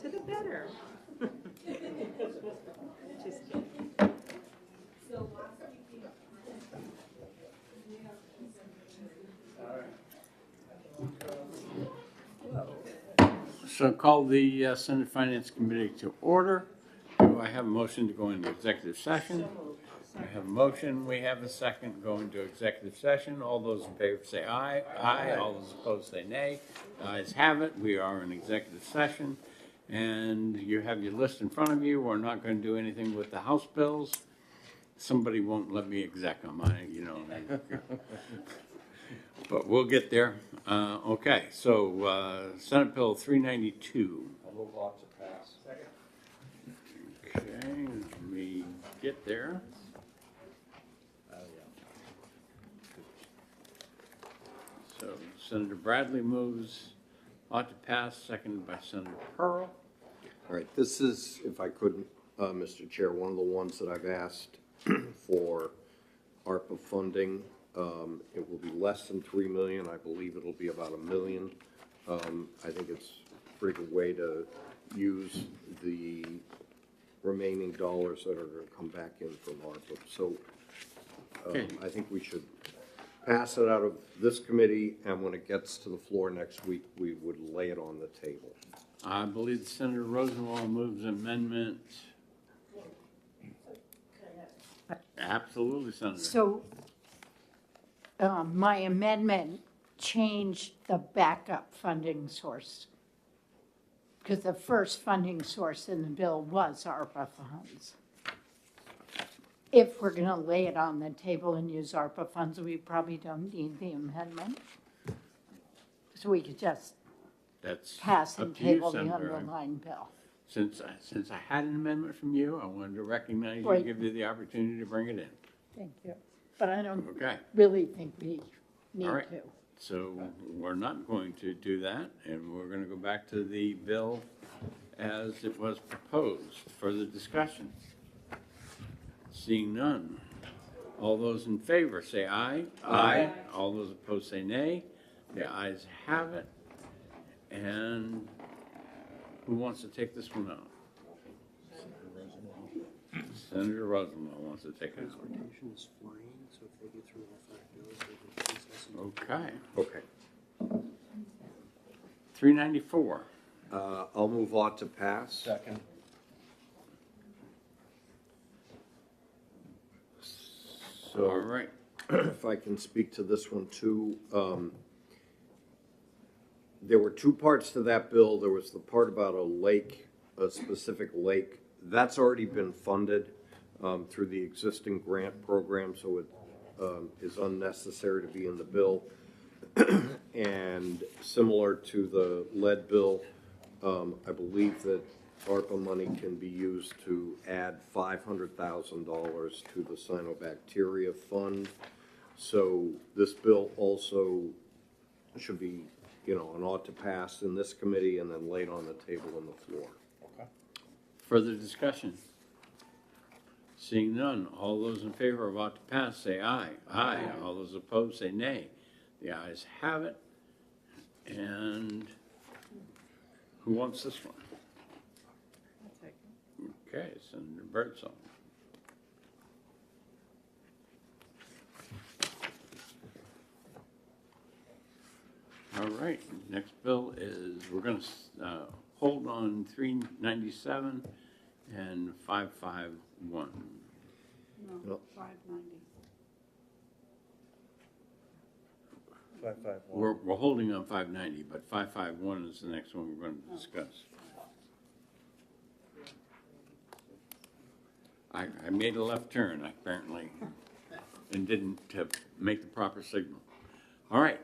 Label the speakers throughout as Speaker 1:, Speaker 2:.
Speaker 1: to the better. Just kidding.
Speaker 2: So call the Senate Finance Committee to order. Do I have a motion to go into executive session? I have a motion, we have a second, go into executive session. All those in favor say aye. Aye. All those opposed say nay. The ayes have it, we are in executive session. And you have your list in front of you. We're not going to do anything with the House bills. Somebody won't let me exec on mine, you know. But we'll get there. Okay, so Senate Bill 392.
Speaker 3: I'll move on to pass.
Speaker 2: Okay, let me get there. So Senator Bradley moves, ought to pass, seconded by Senator Pearl.
Speaker 4: All right, this is, if I could, Mr. Chair, one of the ones that I've asked for ARPA funding. It will be less than 3 million. I believe it'll be about $1 million. I think it's a pretty good way to use the remaining dollars that are going to come back in from ARPA. So
Speaker 2: Okay.
Speaker 4: I think we should pass it out of this committee, and when it gets to the floor next week, we would lay it on the table.
Speaker 2: I believe Senator Rosenwald moves amendment. Absolutely, Senator.
Speaker 5: So my amendment changed the backup funding source, because the first funding source in the bill was ARPA funds. If we're going to lay it on the table and use ARPA funds, we probably don't need the amendment. So we could just
Speaker 2: That's
Speaker 5: pass
Speaker 2: up
Speaker 5: and
Speaker 2: to you,
Speaker 5: table the
Speaker 2: Senator.
Speaker 5: underlying bill.
Speaker 2: Since I had an amendment from you, I wanted to recognize you,
Speaker 5: Right.
Speaker 2: give you the opportunity to bring it in.
Speaker 5: Thank you. But I don't
Speaker 2: Okay.
Speaker 5: really think we need
Speaker 2: All right.
Speaker 5: to.
Speaker 2: So we're not going to do that, and we're going to go back to the bill as it was proposed. Further discussion? Seeing none. All those in favor say aye. Aye. All those opposed say nay. The ayes have it. And who wants to take this one out? Senator Rosenwald wants to take it out.
Speaker 6: Transportation is flying, so if they get through all 5 bills, they can please us.
Speaker 2: Okay.
Speaker 4: Okay.
Speaker 2: 394.
Speaker 4: I'll move on to pass.
Speaker 3: Second.
Speaker 4: So
Speaker 2: All right.
Speaker 4: if I can speak to this one too. There were two parts to that bill. There was the part about a lake, a specific lake. That's already been funded through the existing grant program, so it is unnecessary to be in the bill. And similar to the lead bill, I believe that ARPA money can be used to add $500,000 to the cyanobacteria fund. So this bill also should be, you know, an ought to pass in this committee and then laid on the table on the floor.
Speaker 3: Okay.
Speaker 2: Further discussion? Seeing none, all those in favor of ought to pass say aye. Aye. All those opposed say nay. The ayes have it. And who wants this one? Okay, Senator Birdsall. All right, next bill is, we're going to hold on 397 and 551.
Speaker 1: No, 590.
Speaker 3: 551.
Speaker 2: We're holding on 590, but 551 is the next one we're going to discuss. I made a left turn, apparently, and didn't make the proper signal. All right.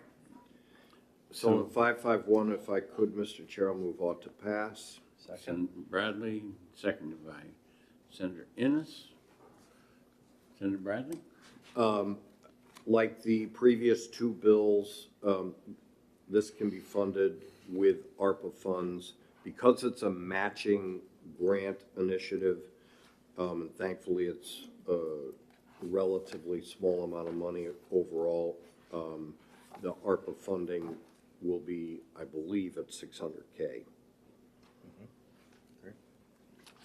Speaker 4: So 551, if I could, Mr. Chair, I'll move on to pass.
Speaker 3: Second.
Speaker 2: Senator Bradley, seconded by Senator Innes. Senator Bradley?
Speaker 4: Like the previous two bills, this can be funded with ARPA funds. Because it's a matching grant initiative, and thankfully it's a relatively small amount of money overall, the ARPA funding will be, I believe, at $600K.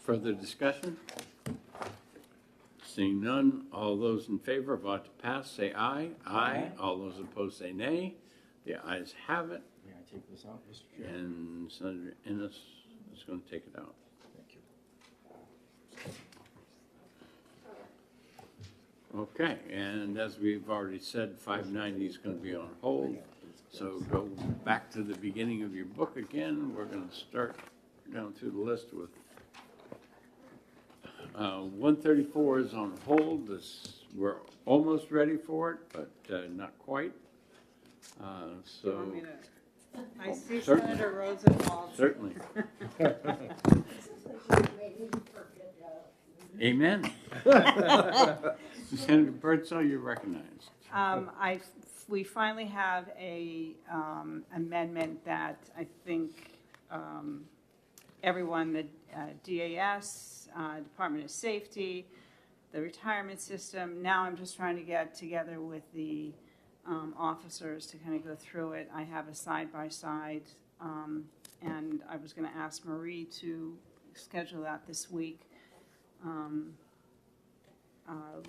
Speaker 2: Further discussion? Seeing none, all those in favor of ought to pass, say aye. Aye. All those opposed, say nay. The ayes have it,
Speaker 3: May I take this out, Mr. Chair?
Speaker 2: and Senator Ennis is going to take it out.
Speaker 3: Thank you.
Speaker 2: Okay, and as we've already said, 590 is going to be on hold. So go back to the beginning of your book again. We're going to start down through the list with 134 is on hold. We're almost ready for it, but not quite.
Speaker 1: Do you
Speaker 2: So
Speaker 1: want me to? I see
Speaker 2: certainly.
Speaker 1: Senator Rosenwald.
Speaker 2: certainly. Amen. Senator Birdsall, you're recognized.
Speaker 1: We finally have a amendment that I think everyone, the DAS, Department of Safety, the retirement system, now I'm just trying to get together with the officers to kind of go through it. I have a side-by-side, and I was going to ask Marie to schedule that this week.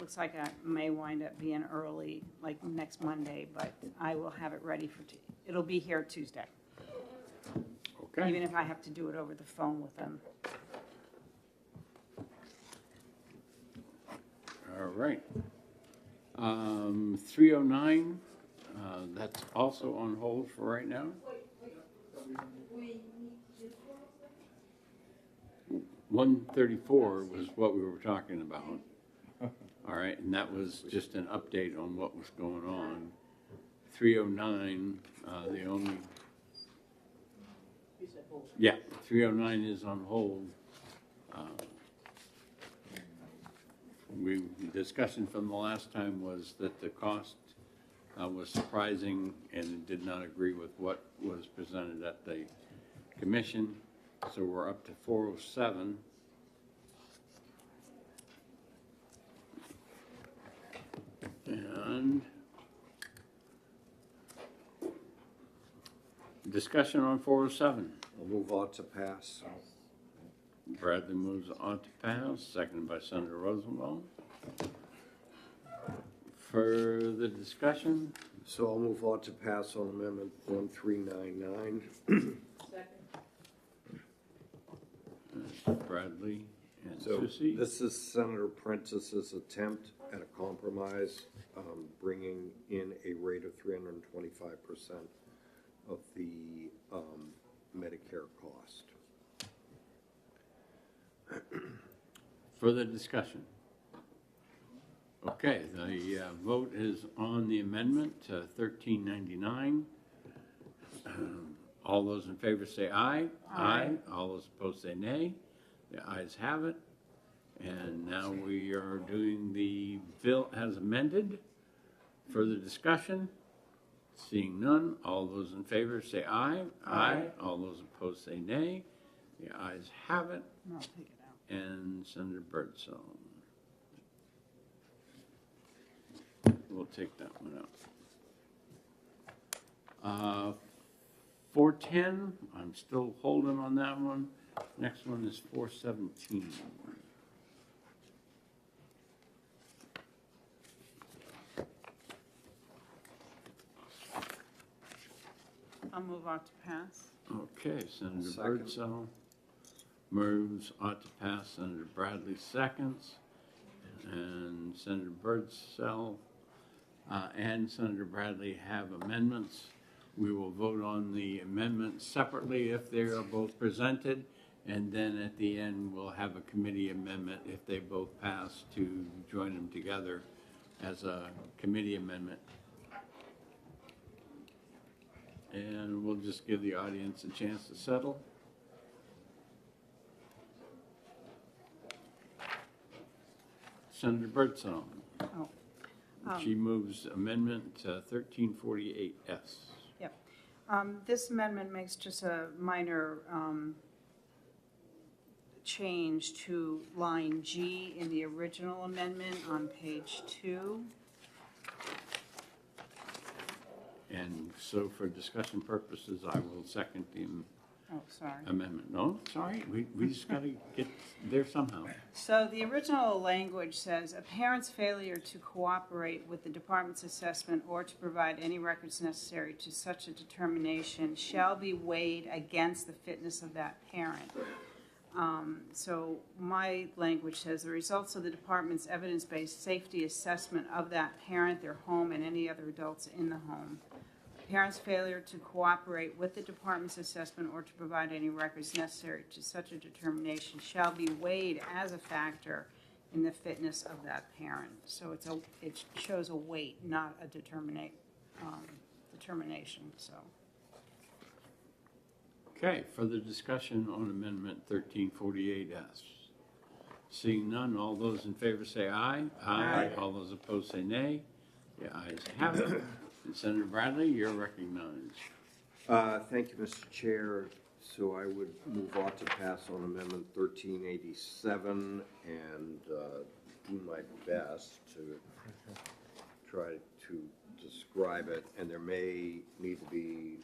Speaker 1: Looks like I may wind up being early, like next Monday, but I will have it ready for, it'll be here Tuesday,
Speaker 2: Okay.
Speaker 1: even if I have to do it over the phone with them.
Speaker 2: All right. 309, that's also on hold for right now. 134 was what we were talking about. All right, and that was just an update on what was going on. 309, the only. Yeah, 309 is on hold. Discussion from the last time was that the cost was surprising and did not agree with what was presented at the commission. So we're up to 407. And discussion on 407.
Speaker 4: I'll move on to pass.
Speaker 2: Bradley moves on to pass, seconded by Senator Rosenwald. Further discussion?
Speaker 4: So I'll move on to pass on amendment 1399.
Speaker 2: Bradley and
Speaker 4: So
Speaker 2: Susie.
Speaker 4: this is Senator Prentice's attempt at a compromise, bringing in a rate of 325% of the Medicare cost.
Speaker 2: Further discussion? Okay, the vote is on the amendment, 1399. All those in favor say aye. Aye. All those opposed say nay. The ayes have it. And now we are doing the bill as amended. Further discussion? Seeing none, all those in favor say aye. Aye. All those opposed say nay. The ayes have it.
Speaker 1: I'll take it out.
Speaker 2: And Senator Birdsall. We'll take that one out. 410, I'm still holding on that one. Next one is 417.
Speaker 1: I'll move on to pass.
Speaker 2: Okay, Senator
Speaker 4: Second.
Speaker 2: Birdsall moves ought to pass. Senator Bradley seconds. And Senator Birdsall and Senator Bradley have amendments. We will vote on the amendments separately if they are both presented. And then at the end, we'll have a committee amendment if they both pass to join them together as a committee amendment. And we'll just give the audience a chance to settle. Senator Birdsall.
Speaker 1: Oh,
Speaker 2: She moves amendment 1348S.
Speaker 1: yep. This amendment makes just a minor change to line G in the original amendment on page 2.
Speaker 2: And so for discussion purposes, I will second the
Speaker 1: Oh, sorry.
Speaker 2: amendment. No, sorry, we just gotta get there somehow.
Speaker 1: So the original language says, "A parent's failure to cooperate with the department's assessment or to provide any records necessary to such a determination shall be weighed against the fitness of that parent." So my language says, "The results of the department's evidence-based safety assessment of that parent, their home, and any other adults in the home. Parent's failure to cooperate with the department's assessment or to provide any records necessary to such a determination shall be weighed as a factor in the fitness of that parent." So it shows a weight, not a determination, so.
Speaker 2: Okay, further discussion on Amendment 1348S. Seeing none, all those in favor say aye.
Speaker 1: Aye.
Speaker 2: All those opposed say nay. The ayes have it. And Senator Bradley, you're recognized.
Speaker 4: Thank you, Mr. Chair. So I would move on to pass on Amendment 1387 and do my best to try to describe it. And there may need to be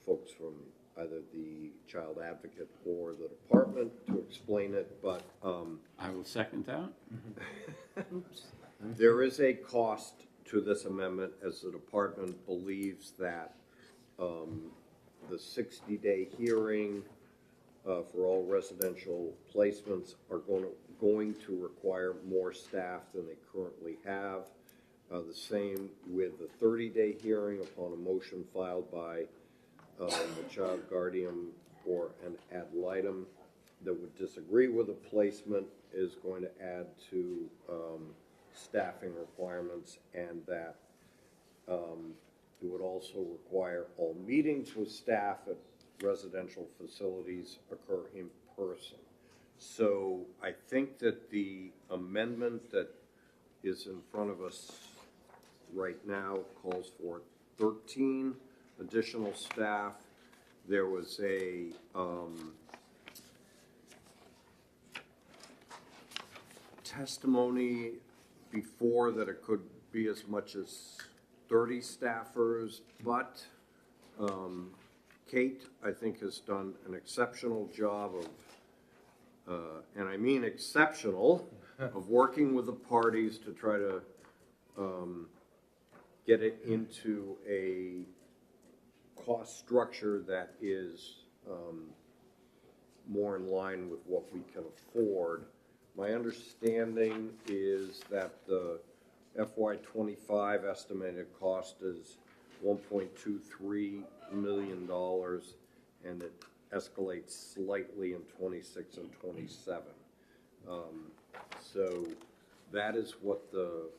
Speaker 4: folks from either the child advocate or the department to explain it, but
Speaker 2: I will second that.
Speaker 4: there is a cost to this amendment, as the department believes that the 60-day hearing for all residential placements are going to require more staff than they currently have. The same with the 30-day hearing upon a motion filed by the child guardian or an ad litem that would disagree with a placement is going to add to staffing requirements, and that it would also require all meetings with staff at residential facilities occur in person. So I think that the amendment that is in front of us right now calls for 13 additional staff. There was a testimony before that it could be as much as 30 staffers, but Kate, I think, has done an exceptional job of, and I mean exceptional, of working with the parties to try to get it into a cost structure that is more in line with what we can afford. My understanding is that the FY25 estimated cost is $1.23 million, and it escalates slightly in 26 and 27. So that is what the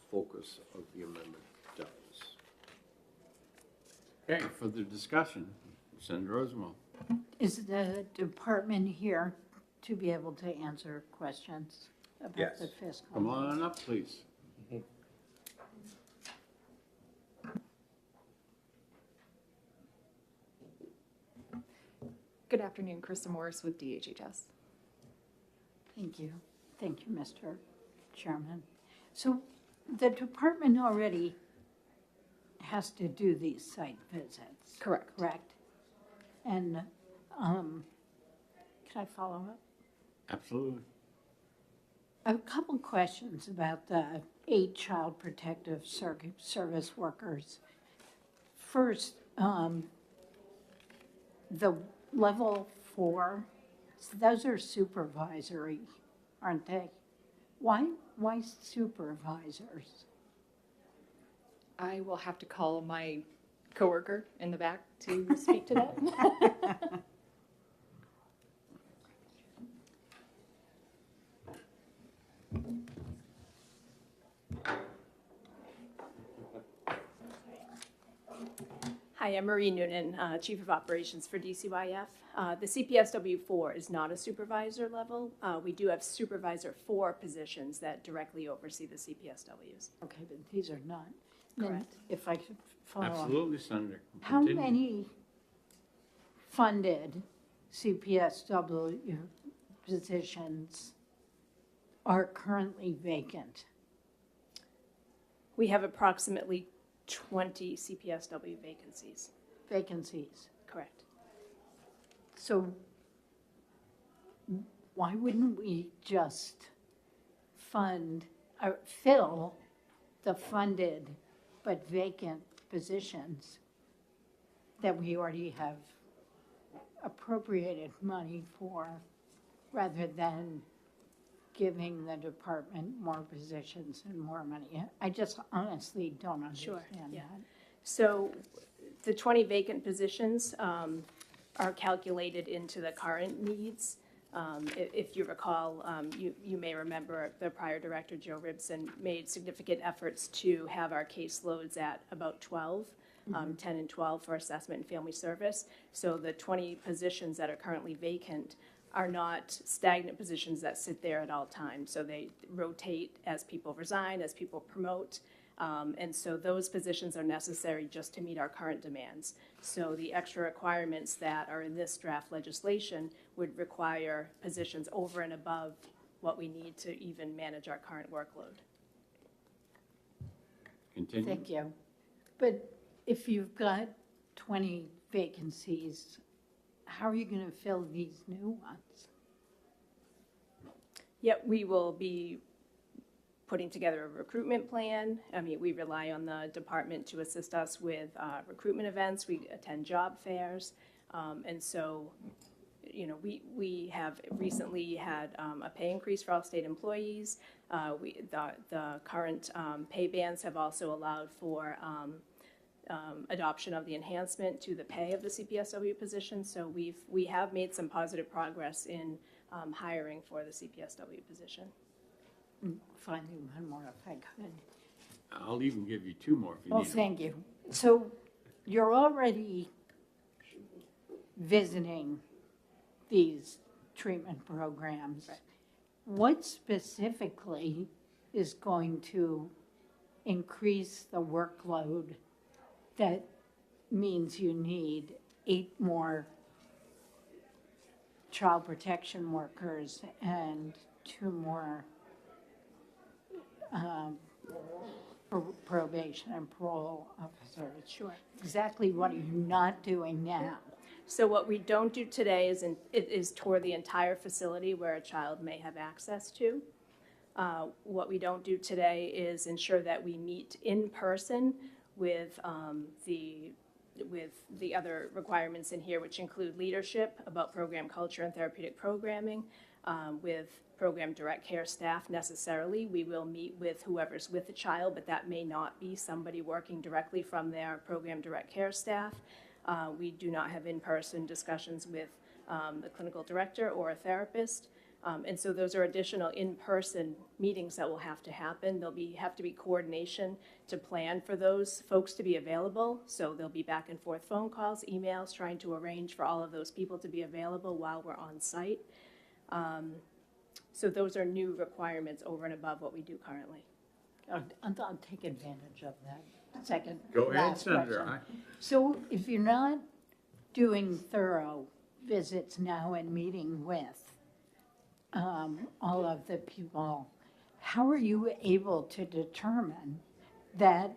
Speaker 4: focus of the amendment does.
Speaker 2: Okay, further discussion. Senator Rosenwald.
Speaker 5: Is the department here to be able to answer questions about
Speaker 4: Yes.
Speaker 5: the fiscal?
Speaker 2: Come on up, please.
Speaker 3: Good afternoon, Krista Morris with DHHS.
Speaker 5: Thank you. Thank you, Mr. Chairman. So the department already has to do these site visits.
Speaker 3: Correct.
Speaker 5: Correct? And can I follow up?
Speaker 2: Absolutely.
Speaker 5: I have a couple questions about the 8 child protective service workers. First, the level 4, so those are supervisory, aren't they? Why supervisors?
Speaker 3: I will have to call my coworker in the back to speak to that.
Speaker 7: Hi, I'm Marie Noonan, Chief of Operations for DCYF. The CPSW4 is not a supervisor level. We do have supervisor 4 positions that directly oversee the CPSWs.
Speaker 5: Okay, but these are not. Then
Speaker 7: Correct.
Speaker 5: if I could follow up.
Speaker 2: Absolutely, Senator.
Speaker 5: How
Speaker 2: Continue.
Speaker 5: many funded CPSW positions are currently vacant?
Speaker 7: We have approximately 20 CPSW vacancies.
Speaker 5: Vacancies?
Speaker 7: Correct.
Speaker 5: So why wouldn't we just fund, or fill the funded but vacant positions that we already have appropriated money for, rather than giving the department more positions and more money? I just honestly don't
Speaker 7: Sure,
Speaker 5: understand
Speaker 7: yeah.
Speaker 5: that.
Speaker 7: So the 20 vacant positions are calculated into the current needs. If you recall, you may remember the prior director, Joe Ribson, made significant efforts to have our caseloads at about 12, 10 and 12 for assessment and family service. So the 20 positions that are currently vacant are not stagnant positions that sit there at all times. So they rotate as people resign, as people promote. And so those positions are necessary just to meet our current demands. So the extra requirements that are in this draft legislation would require positions over and above what we need to even manage our current workload.
Speaker 2: Continue.
Speaker 5: Thank you. But if you've got 20 vacancies, how are you going to fill these new ones?
Speaker 7: Yep, we will be putting together a recruitment plan. I mean, we rely on the department to assist us with recruitment events. We attend job fairs. And so, you know, we have recently had a pay increase for all state employees. The current pay bands have also allowed for adoption of the enhancement to the pay of the CPSW position. So we have made some positive progress in hiring for the CPSW position.
Speaker 5: Finally, one more if I could.
Speaker 2: I'll even give you two more if you
Speaker 5: Well,
Speaker 2: need them.
Speaker 5: thank you. So you're already visiting these treatment programs.
Speaker 7: Right.
Speaker 5: What specifically is going to increase the workload that means you need 8 more child protection workers and 2 more probation and parole officers?
Speaker 7: Sure.
Speaker 5: Exactly what are you not doing now?
Speaker 7: So what we don't do today is tour the entire facility where a child may have access to. What we don't do today is ensure that we meet in person with the other requirements in here, which include leadership about program culture and therapeutic programming, with program direct care staff necessarily. We will meet with whoever's with the child, but that may not be somebody working directly from their program direct care staff. We do not have in-person discussions with the clinical director or a therapist. And so those are additional in-person meetings that will have to happen. There'll have to be coordination to plan for those folks to be available. So there'll be back and forth phone calls, emails, trying to arrange for all of those people to be available while we're on site. So those are new requirements over and above what we do currently.
Speaker 5: I'll take advantage of that. Second.
Speaker 2: Go ahead,
Speaker 5: last
Speaker 2: Senator.
Speaker 5: question. So if you're not doing thorough visits now and meeting with all of the people, how are you able to determine that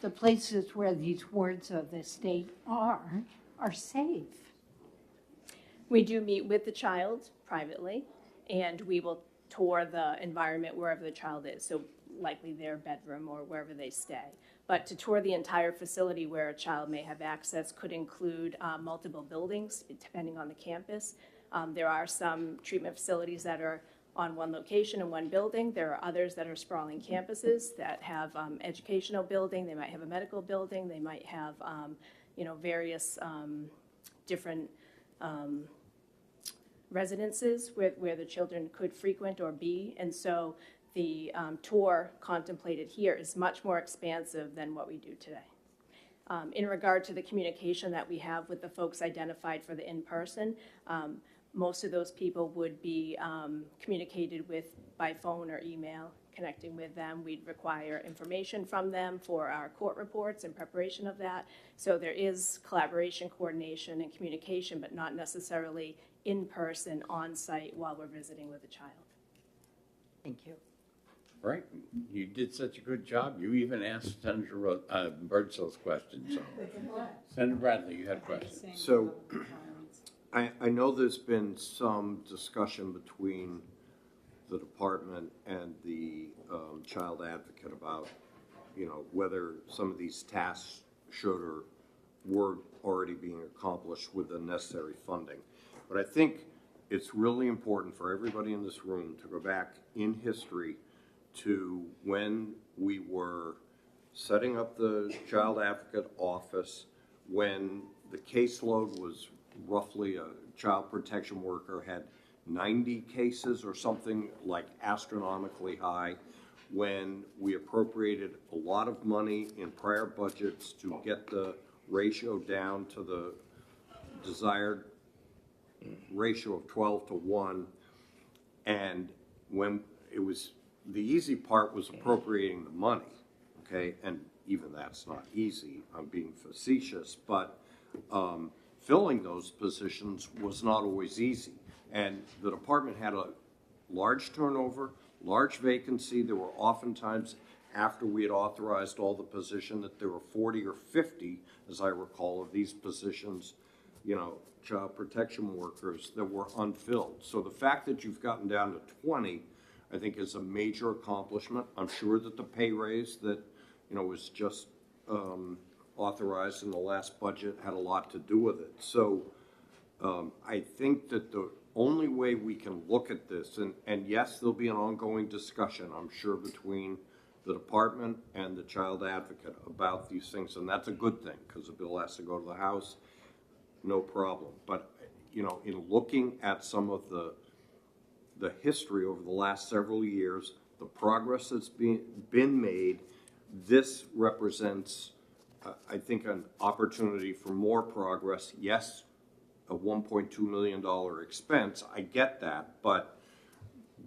Speaker 5: the places where these wards of the state are safe?
Speaker 7: We do meet with the child privately, and we will tour the environment wherever the child is, so likely their bedroom or wherever they stay. But to tour the entire facility where a child may have access could include multiple buildings, depending on the campus. There are some treatment facilities that are on one location in one building. There are others that are sprawling campuses that have educational building. They might have a medical building. They might have, various different residences where the children could frequent or be. And so the tour contemplated here is much more expansive than what we do today. In regard to the communication that we have with the folks identified for the in-person, most of those people would be communicated with by phone or email. Connecting with them, we'd require information from them for our court reports and preparation of that. So there is collaboration, coordination, and communication, but not necessarily in person, on site while we're visiting with a child.
Speaker 5: Thank you.
Speaker 2: Right, you did such a good job, you even asked Senator Birdsell's question, so. Senator Bradley, you had a question.
Speaker 4: So, I know there's been some discussion between the department and the child advocate about, you know, whether some of these tasks should or were already being accomplished with the necessary funding. But I think it's really important for everybody in this room to go back in history to when we were setting up the child advocate office, when the caseload was roughly a child protection worker had 90 cases or something like astronomically high, when we appropriated a lot of money in prior budgets to get the ratio down to the desired ratio of 12 to 1, and when it was, the easy part was appropriating the money, okay, and even that's not easy, I'm being facetious, but filling those positions was not always easy. And the department had a large turnover, large vacancy. There were oftentimes, after we had authorized all the position, that there were 40 or 50, as I recall, of these positions, you know, child protection workers that were unfilled. So the fact that you've gotten down to 20, I think is a major accomplishment. I'm sure that the pay raise that, you know, was just authorized in the last budget had a lot to do with it. So I think that the only way we can look at this, and yes, there'll be an ongoing discussion, I'm sure, between the department and the child advocate about these things, and that's a good thing, because the bill has to go to the House, no problem. But, you know, in looking at some of the history over the last several years, the progress that's been made, this represents, I think, an opportunity for more progress. Yes, a $1.2 million expense, I get that, but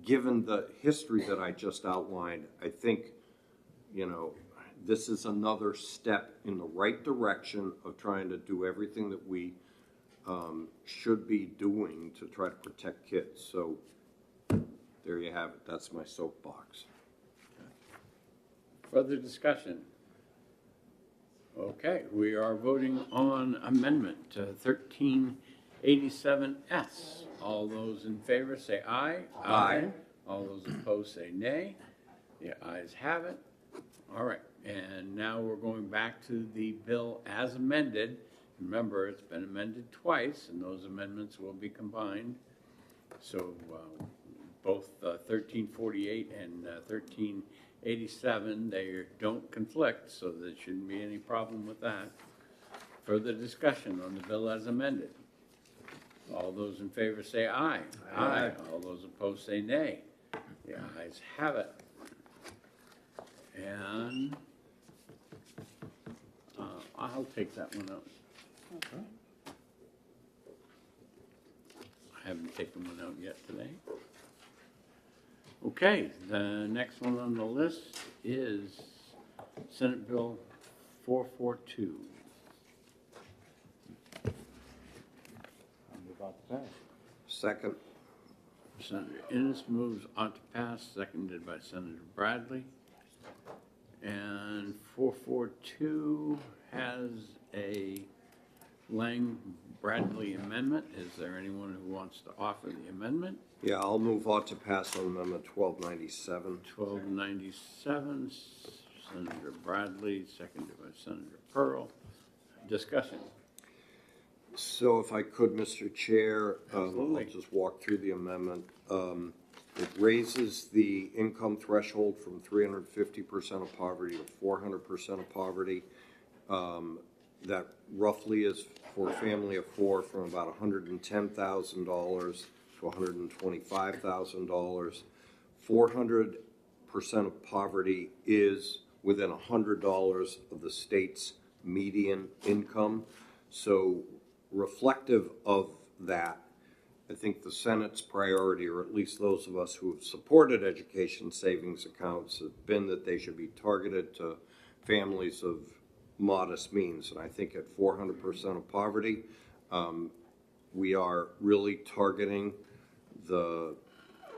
Speaker 4: given the history that I just outlined, I think, you know, this is another step in the right direction of trying to do everything that we should be doing to try to protect kids. So there you have it. That's my soapbox.
Speaker 2: Further discussion? Okay, we are voting on amendment 1387S. All those in favor say aye.
Speaker 4: Aye.
Speaker 2: All those opposed say nay. The ayes have it. All right, and now we're going back to the bill as amended. Remember, it's been amended twice, and those amendments will be combined. So both 1348 and 1387, they don't conflict, so there shouldn't be any problem with that. Further discussion on the bill as amended. All those in favor say aye. Aye. All those opposed say nay. The ayes have it. And I'll take that one out. I haven't taken one out yet today. Okay, the next one on the list is Senate Bill 442.
Speaker 4: Second.
Speaker 2: Senator Innes moves on to pass, seconded by Senator Bradley. And 442 has a Lang-Bradley amendment. Is there anyone who wants to offer the amendment?
Speaker 4: Yeah, I'll move on to pass on amendment 1297.
Speaker 2: 1297, Senator Bradley, seconded by Senator Pearl. Discussion.
Speaker 4: So if I could, Mr. Chair, I'll
Speaker 2: Absolutely.
Speaker 4: just walk through the amendment. It raises the income threshold from 350% of poverty to 400% of poverty. That roughly is for a family of four from about $110,000 to $125,000. 400% of poverty is within $100 of the state's median income. So reflective of that, I think the Senate's priority, or at least those of us who have supported education savings accounts, have been that they should be targeted to families of modest means. And I think at 400% of poverty, we are really targeting the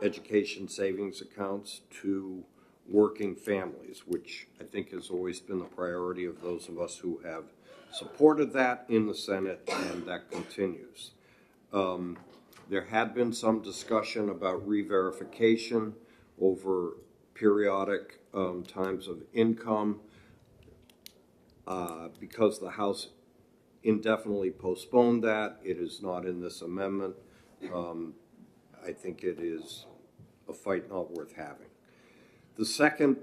Speaker 4: education savings accounts to working families, which I think has always been the priority of those of us who have supported that in the Senate, and that continues. There had been some discussion about re-verification over periodic times of income. Because the House indefinitely postponed that, it is not in this amendment. I think it is a fight not worth having. The second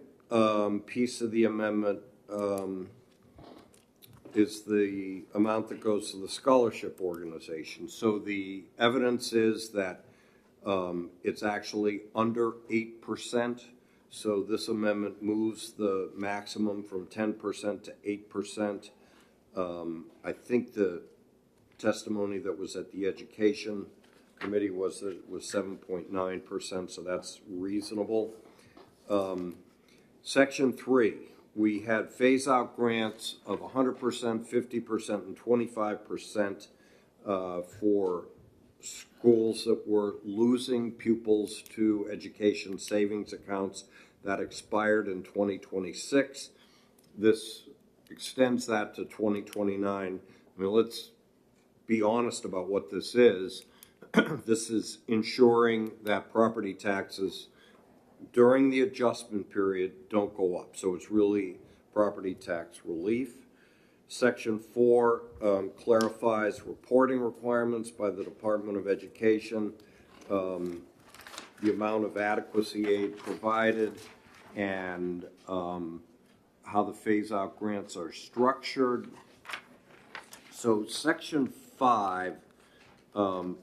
Speaker 4: piece of the amendment is the amount that goes to the scholarship organization. So the evidence is that it's actually under 8%. So this amendment moves the maximum from 10% to 8%. I think the testimony that was at the Education Committee was that it was 7.9%, so that's reasonable. Section 3, we had phase-out grants of 100%, 50%, and 25% for schools that were losing pupils to education savings accounts. That expired in 2026. This extends that to 2029. I mean, let's be honest about what this is. This is ensuring that property taxes during the adjustment period don't go up. So it's really property tax relief. Section 4 clarifies reporting requirements by the Department of Education, the amount of adequacy aid provided, and how the phase-out grants are structured. So Section 5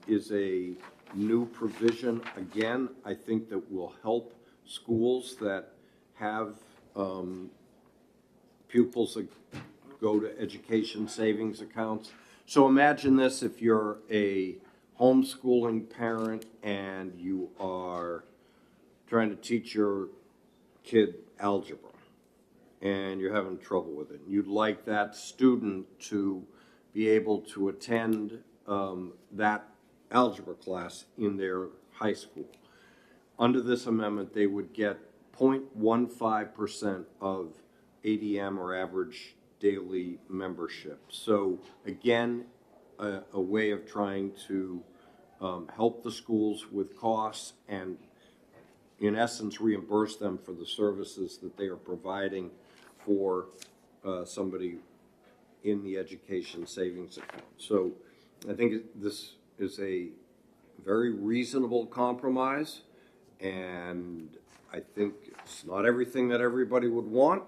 Speaker 4: is a new provision. Again, I think that will help schools that have pupils that go to education savings accounts. So imagine this: if you're a homeschooling parent and you are trying to teach your kid algebra and you're having trouble with it, you'd like that student to be able to attend that algebra class in their high school. Under this amendment, they would get 0.15% of ADM, or average daily membership. So again, a way of trying to help the schools with costs and, in essence, reimburse them for the services that they are providing for somebody in the education savings account. So I think this is a very reasonable compromise, and I think it's not everything that everybody would want.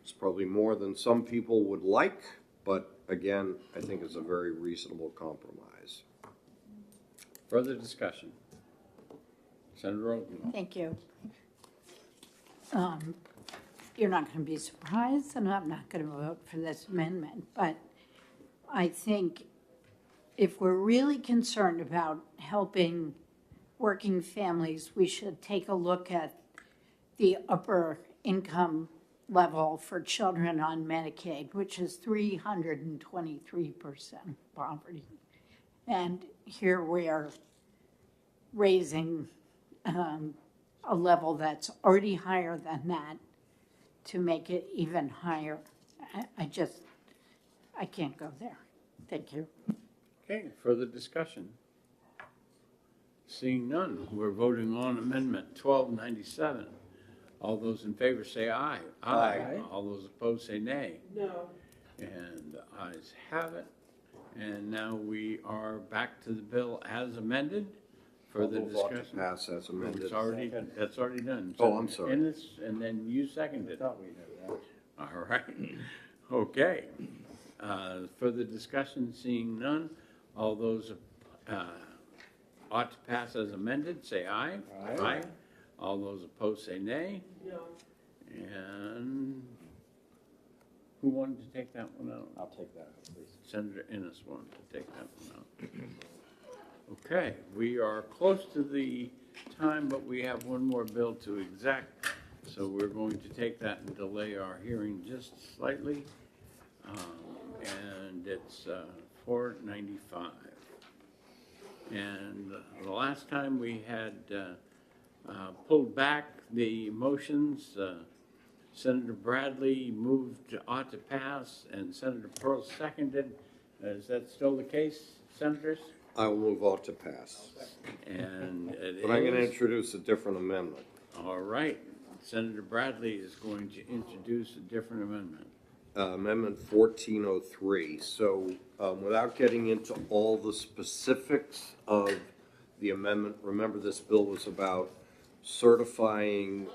Speaker 4: It's probably more than some people would like, but again, I think it's a very reasonable compromise.
Speaker 2: Further discussion? Senator Oden.
Speaker 5: Thank you. You're not going to be surprised, and I'm not going to vote for this amendment, but I think if we're really concerned about helping working families, we should take a look at the upper income level for children on Medicaid, which is 323% poverty. And here we are raising a level that's already higher than that to make it even higher. I can't go there. Thank you.
Speaker 2: Okay, further discussion? Seeing none, we're voting on Amendment 1297. All those in favor say aye.
Speaker 4: Aye.
Speaker 2: All those opposed say nay.
Speaker 6: No.
Speaker 2: And the ayes have it. And now we are back to the bill as amended. Further
Speaker 4: I'll move on to
Speaker 2: discussion?
Speaker 4: pass as amended.
Speaker 2: That's already done.
Speaker 4: Oh, I'm sorry.
Speaker 2: Ennis, and then you seconded. All right. Okay. Further discussion, seeing none. All those ought to pass as amended, say aye. Aye. All those opposed say nay.
Speaker 6: No.
Speaker 2: And who wanted to take that one out?
Speaker 6: I'll take that, please.
Speaker 2: Senator Ennis wanted to take that one out. Okay, we are close to the time, but we have one more bill to exec, so we're going to take that and delay our hearing just slightly. And it's 495. And the last time we had pulled back the motions, Senator Bradley moved ought to pass, and Senator Pearl seconded. Is that still the case, Senators?
Speaker 4: I will move on to pass.
Speaker 2: And it
Speaker 4: But I'm going to
Speaker 2: is,
Speaker 4: introduce a different amendment.
Speaker 2: all right, Senator Bradley is going to introduce a different amendment.
Speaker 4: Amendment 1403. So without getting into all the specifics of the amendment, remember this bill was about certifying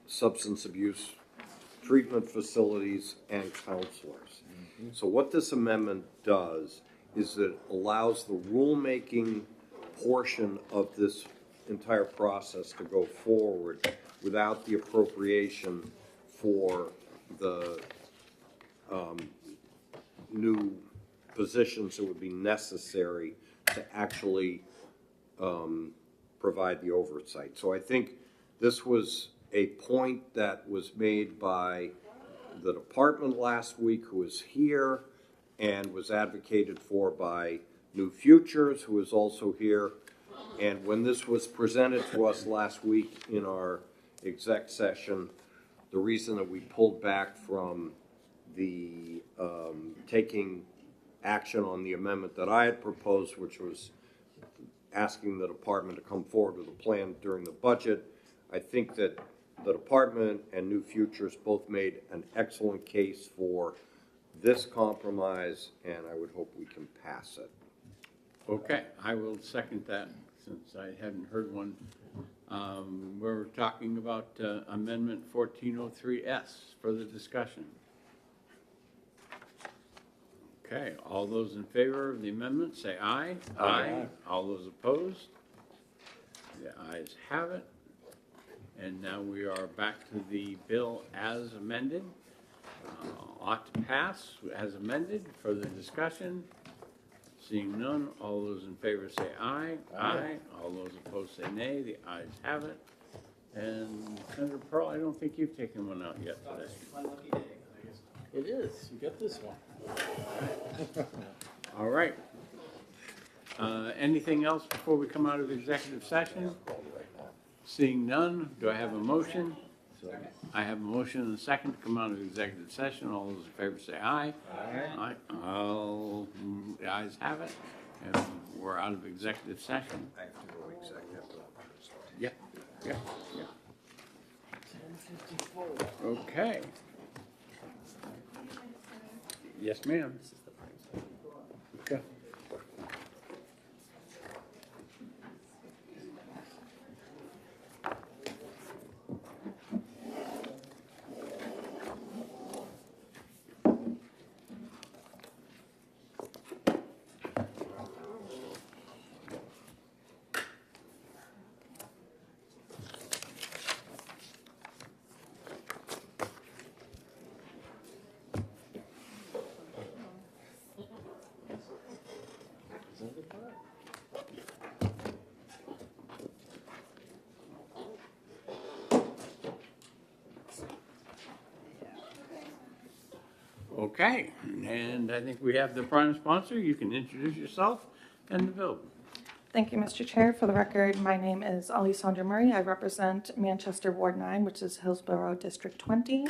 Speaker 4: substance abuse treatment facilities and counselors. So what this amendment does is it allows the rulemaking portion of this entire process to go forward without the appropriation for the new positions that would be necessary to actually provide the oversight. So I think this was a point that was made by the department last week, who was here, and was advocated for by New Futures, who is also here. And when this was presented to us last week in our exec session, the reason that we pulled back from the taking action on the amendment that I had proposed, which was asking the department to come forward with a plan during the budget, I think that the department and New Futures both made an excellent case for this compromise, and I would hope we can pass it.
Speaker 2: Okay, I will second that since I hadn't heard one. We're talking about Amendment 1403S. Further discussion? Okay, all those in favor of the amendment say aye. Aye. All those opposed? The ayes have it. And now we are back to the bill as amended. Ought to pass as amended. Further discussion? Seeing none, all those in favor say aye. Aye. All those opposed say nay. The ayes have it. And Senator Pearl, I don't think you've taken one out yet today.
Speaker 6: My lucky day, I guess. It is, you got this one.
Speaker 2: All right. Anything else before we come out of executive session? Seeing none, do I have a motion? I have a motion and a second to come out of executive session. All those in favor say aye. Aye. All, the ayes have it, and we're out of executive session.
Speaker 4: I have to go executive.
Speaker 2: Yeah, yeah, yeah. Okay. Yes, ma'am. Okay. Okay, and I think we have the prime sponsor. You can introduce yourself and the bill.
Speaker 8: Thank you, Mr. Chair. For the record, my name is Alessandra Murray. I represent Manchester Ward 9, which is Hillsborough District 20.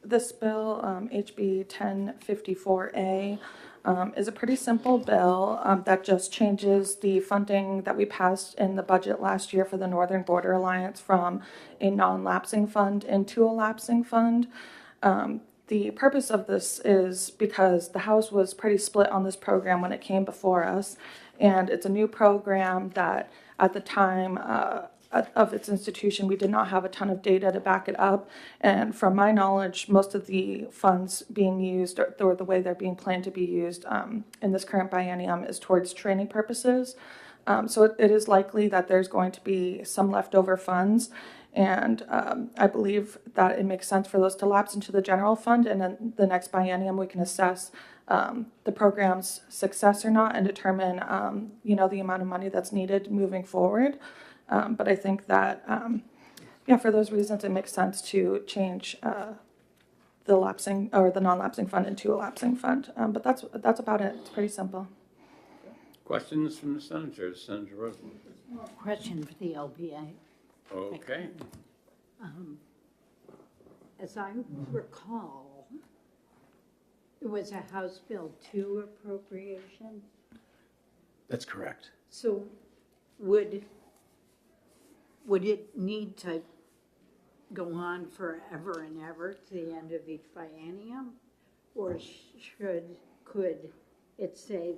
Speaker 8: This bill, HB 1054A, is a pretty simple bill that just changes the funding that we passed in the budget last year for the Northern Border Alliance from a non-lapsing fund into a lapsing fund. The purpose of this is because the House was pretty split on this program when it came before us, and it's a new program that at the time of its institution, we did not have a ton of data to back it up. And from my knowledge, most of the funds being used or the way they're being planned to be used in this current biennium is towards training purposes. So it is likely that there's going to be some leftover funds. And I believe that it makes sense for those to lapse into the general fund, and then the next biennium we can assess the program's success or not and determine, the amount of money that's needed moving forward. But I think that, for those reasons, it makes sense to change the lapsing or the non-lapsing fund into a lapsing fund. But that's about it. It's pretty simple.
Speaker 2: Questions from the senators? Senator Rosen.
Speaker 5: Question for the LBA.
Speaker 2: Okay.
Speaker 5: As I recall, It was a House Bill 2 appropriation.
Speaker 9: That's correct.
Speaker 5: So would it need to go on forever and ever to the end of each biennium? Or could it say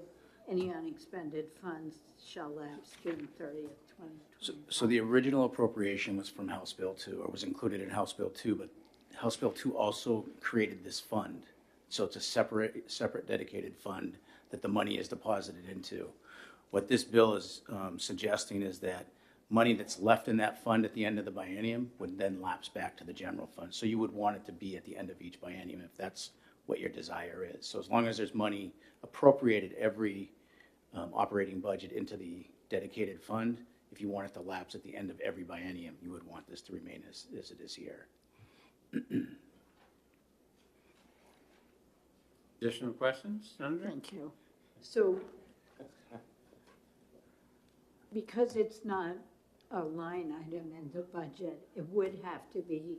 Speaker 5: any unexpended funds shall lapse June 30th, 2020?
Speaker 9: So the original appropriation was from House Bill 2, or was included in House Bill 2, but House Bill 2 also created this fund. So it's a separate dedicated fund that the money is deposited into. What this bill is suggesting is that money that's left in that fund at the end of the biennium would then lapse back to the general fund. So you would want it to be at the end of each biennium if that's what your desire is. So as long as there's money appropriated every operating budget into the dedicated fund, if you want it to lapse at the end of every biennium, you would want this to remain as it is here.
Speaker 2: Additional questions, Senator?
Speaker 5: Thank you. So, because it's not a line item in the budget, it would have to be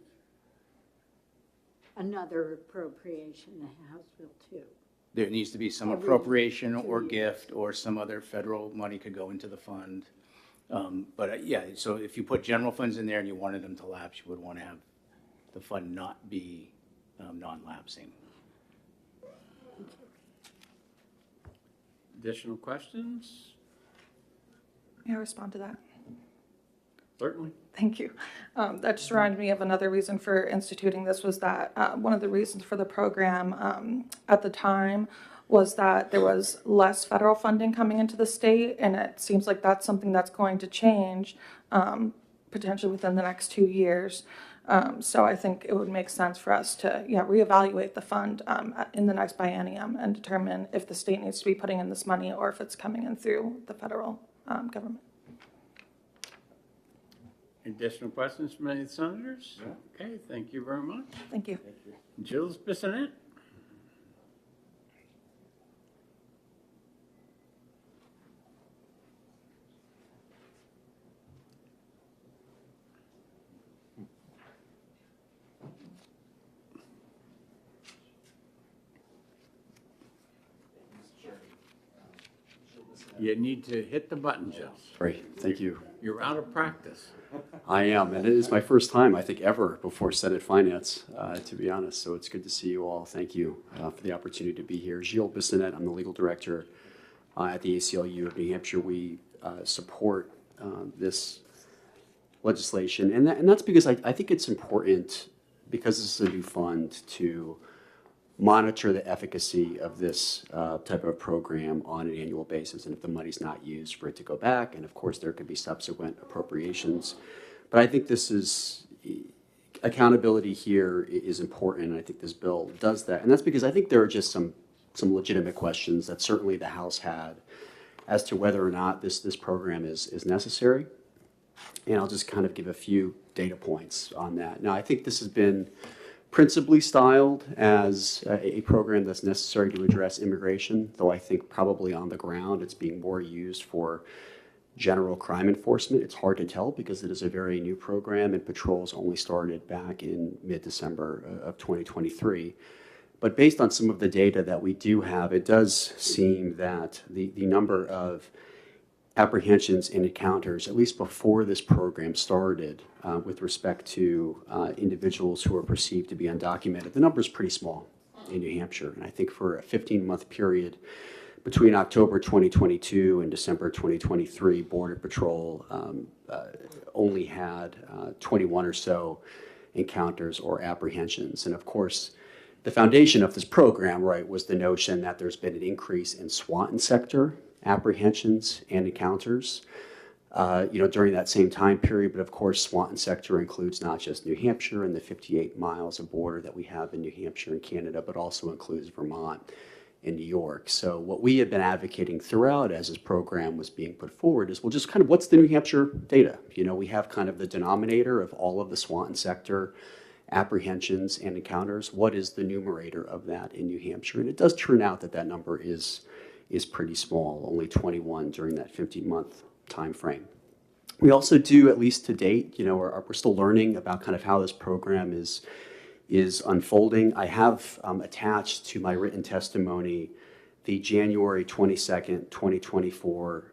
Speaker 5: another appropriation to House Bill 2.
Speaker 9: There needs to be some
Speaker 5: Every
Speaker 9: appropriation
Speaker 5: 2
Speaker 9: or
Speaker 5: years.
Speaker 9: gift or some other federal money could go into the fund. Yeah, so if you put general funds in there and you wanted them to lapse, you would want to have the fund not be non-lapsing.
Speaker 2: Additional questions?
Speaker 8: May I respond to that?
Speaker 2: Certainly.
Speaker 8: Thank you. That just reminded me of another reason for instituting this was that one of the reasons for the program at the time was that there was less federal funding coming into the state, and it seems like that's something that's going to change potentially within the next 2 years. So I think it would make sense for us to reevaluate the fund in the next biennium and determine if the state needs to be putting in this money or if it's coming in through the federal government.
Speaker 2: Additional questions from any senators? Okay, thank you very much.
Speaker 8: Thank you.
Speaker 2: Gilles Bissonnette? You need to hit the button, Gilles.
Speaker 10: Great, thank you.
Speaker 2: You're out of practice.
Speaker 10: I am, and it is my first time, I think, ever before Senate Finance, to be honest. So it's good to see you all. Thank you for the opportunity to be here. Gilles Bissonnette, I'm the legal director at the ACLU of New Hampshire. We support this legislation, and that's because I think it's important, because this is a new fund, to monitor the efficacy of this type of program on an annual basis, and if the money's not used, for it to go back, and of course there could be subsequent appropriations. But I think this is, accountability here is important, and I think this bill does that. And that's because I think there are just some legitimate questions that certainly the House had as to whether or not this program is necessary. And I'll just kind of give a few data points on that. Now, I think this has been principally styled as a program that's necessary to address immigration, though I think probably on the ground it's being more used for general crime enforcement. It's hard to tell because it is a very new program, and patrols only started back in mid-December of 2023. But based on some of the data that we do have, it does seem that the number of apprehensions and encounters, at least before this program started, with respect to individuals who are perceived to be undocumented, the number is pretty small in New Hampshire. And I think for a 15-month period between October 2022 and December 2023, Border Patrol only had 21 or so encounters or apprehensions. And of course, the foundation of this program, right, was the notion that there's been an increase in SWAT sector apprehensions and encounters, during that same time period. But of course, SWAT sector includes not just New Hampshire and the 58 miles of border that we have in New Hampshire and Canada, but also includes Vermont and New York. So what we have been advocating throughout as this program was being put forward is, well, just kind of what's the New Hampshire data? We have kind of the denominator of all of the SWAT sector apprehensions and encounters. What is the numerator of that in New Hampshire? And it does turn out that number is pretty small, only 21 during that 15-month time frame. We also do, at least to date, we're still learning about kind of how this program is is unfolding. I have attached to my written testimony the January 22nd, 2024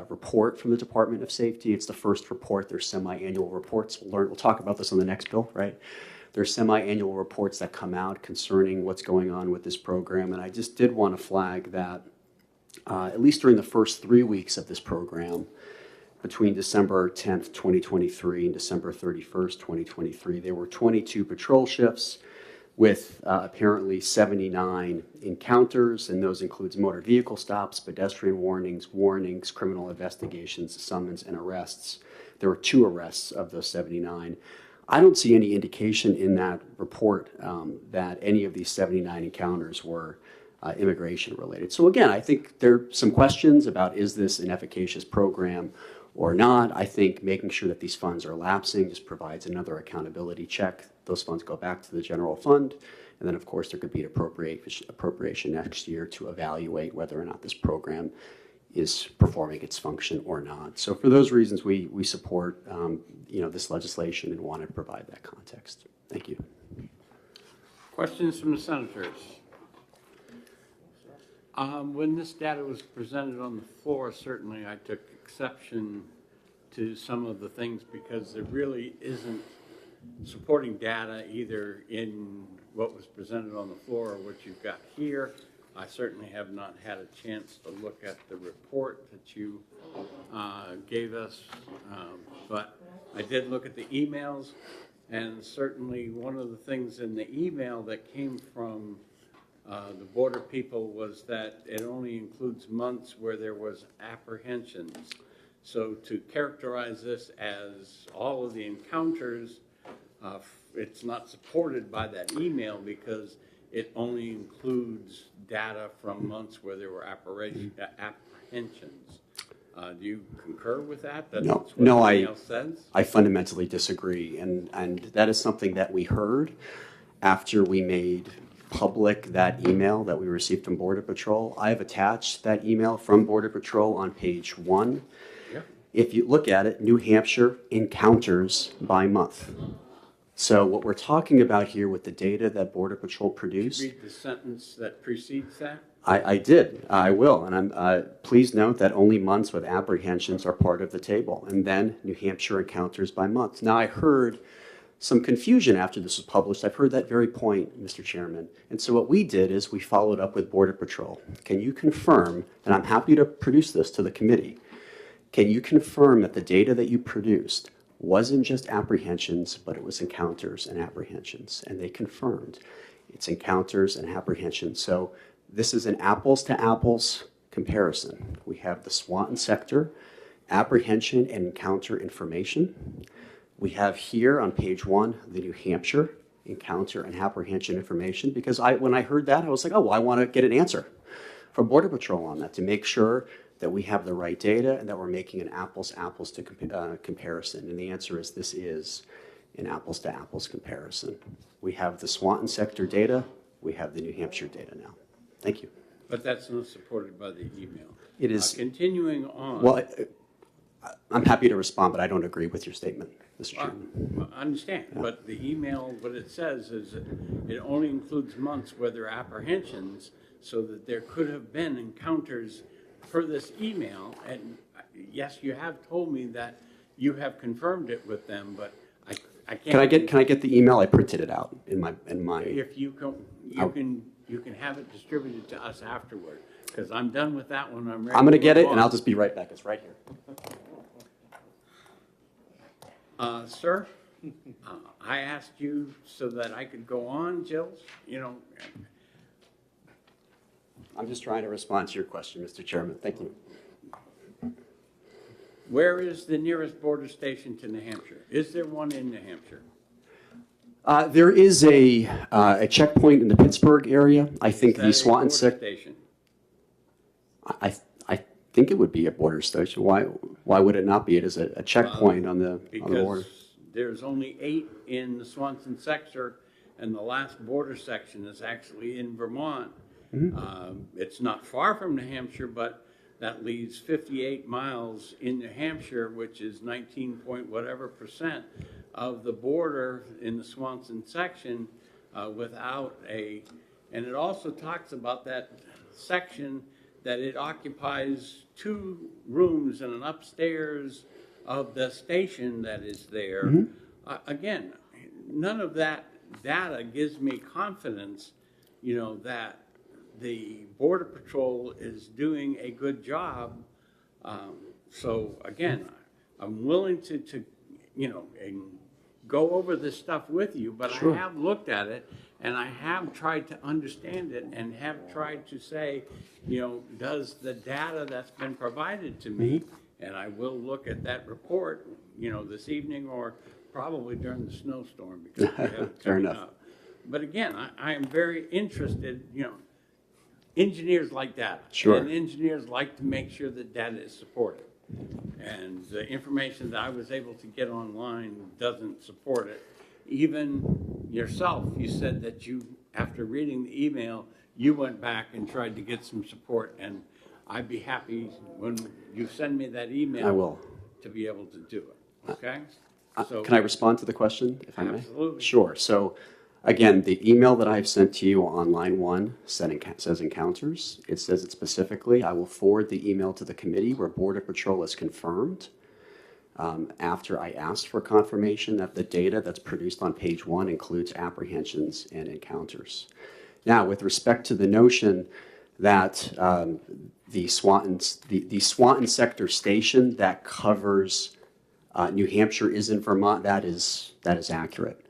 Speaker 10: report from the Department of Safety. It's the first report. There's semi-annual reports. We'll talk about this on the next bill, right? There's semi-annual reports that come out concerning what's going on with this program. And I just did want to flag that at least during the first 3 weeks of this program, between December 10th, 2023 and December 31st, 2023, there were 22 patrol shifts with apparently 79 encounters, and those includes motor vehicle stops, pedestrian warnings, criminal investigations, summons, and arrests. There were 2 arrests of those 79. I don't see any indication in that report that any of these 79 encounters were immigration related. So again, I think there are some questions about, is this an efficacious program or not? I think making sure that these funds are lapsing just provides another accountability check. Those funds go back to the general fund, and then of course there could be an appropriation next year to evaluate whether or not this program is performing its function or not. So for those reasons, we support this legislation and want to provide that context. Thank you.
Speaker 2: Questions from the senators? When this data was presented on the floor, certainly I took exception to some of the things because there really isn't supporting data either in what was presented on the floor or what you've got here. I certainly have not had a chance to look at the report that you gave us, but I did look at the emails, and certainly one of the things in the email that came from the border people was that it only includes months where there was apprehensions. So to characterize this as all of the encounters, it's not supported by that email because it only includes data from months where there were apprehensions. Do you concur with that? I
Speaker 10: fundamentally disagree, and that is something that we heard after we made public that email that we received from Border Patrol. I have attached that email from Border Patrol on page 1. Yeah. If you look at it, New Hampshire encounters by month. So what we're talking about here with the data that Border Patrol produced.
Speaker 2: Read the sentence that precedes that.
Speaker 10: I did. I will. And please note that only months with apprehensions are part of the table. And then New Hampshire encounters by month. Now, I heard some confusion after this was published. I've heard that very point, Mr. Chairman. And so what we did is we followed up with Border Patrol. Can you confirm, and I'm happy to produce this to the committee, can you confirm that the data that you produced wasn't just apprehensions, but it was encounters and apprehensions? And they confirmed it's encounters and apprehensions. So this is an apples to apples comparison. We have the Swanton sector, apprehension and encounter information. We have here on page 1, the New Hampshire encounter and apprehension information, because when I heard that, I was like, oh, well, I want to get an answer from Border Patrol on that to make sure that we have the right data and that we're making an apples to comparison. And the answer is this is an apples to apples comparison. We have the Swanton sector data. We have the New Hampshire data now. Thank you.
Speaker 2: But that's not supported by the email.
Speaker 10: It is.
Speaker 2: Continuing on.
Speaker 10: Well, I'm happy to respond, but I don't agree with your statement, Mr. Chairman.
Speaker 2: I understand, but the email, what it says is that it only includes months where there are apprehensions, so that there could have been encounters per this email. And yes, you have told me that you have confirmed it with them, but I can't.
Speaker 10: Can I get the email? I printed it out in my.
Speaker 2: If you can have it distributed to us afterward, because I'm done with that one. I'm
Speaker 10: going to get it, and I'll just be right back. It's right here.
Speaker 2: Sir, I asked you so that I could go on, Jill.
Speaker 10: I'm just trying to respond to your question, Mr. Chairman. Thank you.
Speaker 2: Where is the nearest border station to New Hampshire? Is there one in New Hampshire?
Speaker 10: There is a checkpoint in the Pittsburgh area. I think the Swanton
Speaker 2: station.
Speaker 10: I think it would be a border station. Why would it not be? It is a checkpoint on the border.
Speaker 2: Because there's only 8 in the Swanson sector, and the last border section is actually in Vermont. Mm-hmm. It's not far from New Hampshire, but that leaves 58 miles in New Hampshire, which is 19 point whatever %. of the border in the Swanson section without and it also talks about that section that it occupies 2 rooms and an upstairs of the station that is there. Again, none of that data gives me confidence, that the Border Patrol is doing a good job. So again, I'm willing to and go over this stuff with you, but
Speaker 10: Sure.
Speaker 2: I have looked at it and I have tried to understand it and have tried to say, does the data that's been provided to me, and I will look at that report, this evening or probably during the snowstorm because we have it
Speaker 10: Fair
Speaker 2: coming
Speaker 10: enough.
Speaker 2: up. But again, I am very interested, engineers like data.
Speaker 10: Sure.
Speaker 2: And engineers like to make sure that data is supported. And the information that I was able to get online doesn't support it. Even yourself, you said that after reading the email, you went back and tried to get some support. And I'd be happy when you send me that email.
Speaker 10: I will.
Speaker 2: To be able to do it, okay? So
Speaker 10: Can I respond to the question, if I may?
Speaker 2: Absolutely.
Speaker 10: Sure. So, again, the email that I've sent to you on line 1 says encounters. It says it specifically. I will forward the email to the committee where Border Patrol is confirmed after I asked for confirmation that the data that's produced on page 1 includes apprehensions and encounters. Now, with respect to the notion that the Swanton sector station that covers New Hampshire is in Vermont, that is accurate.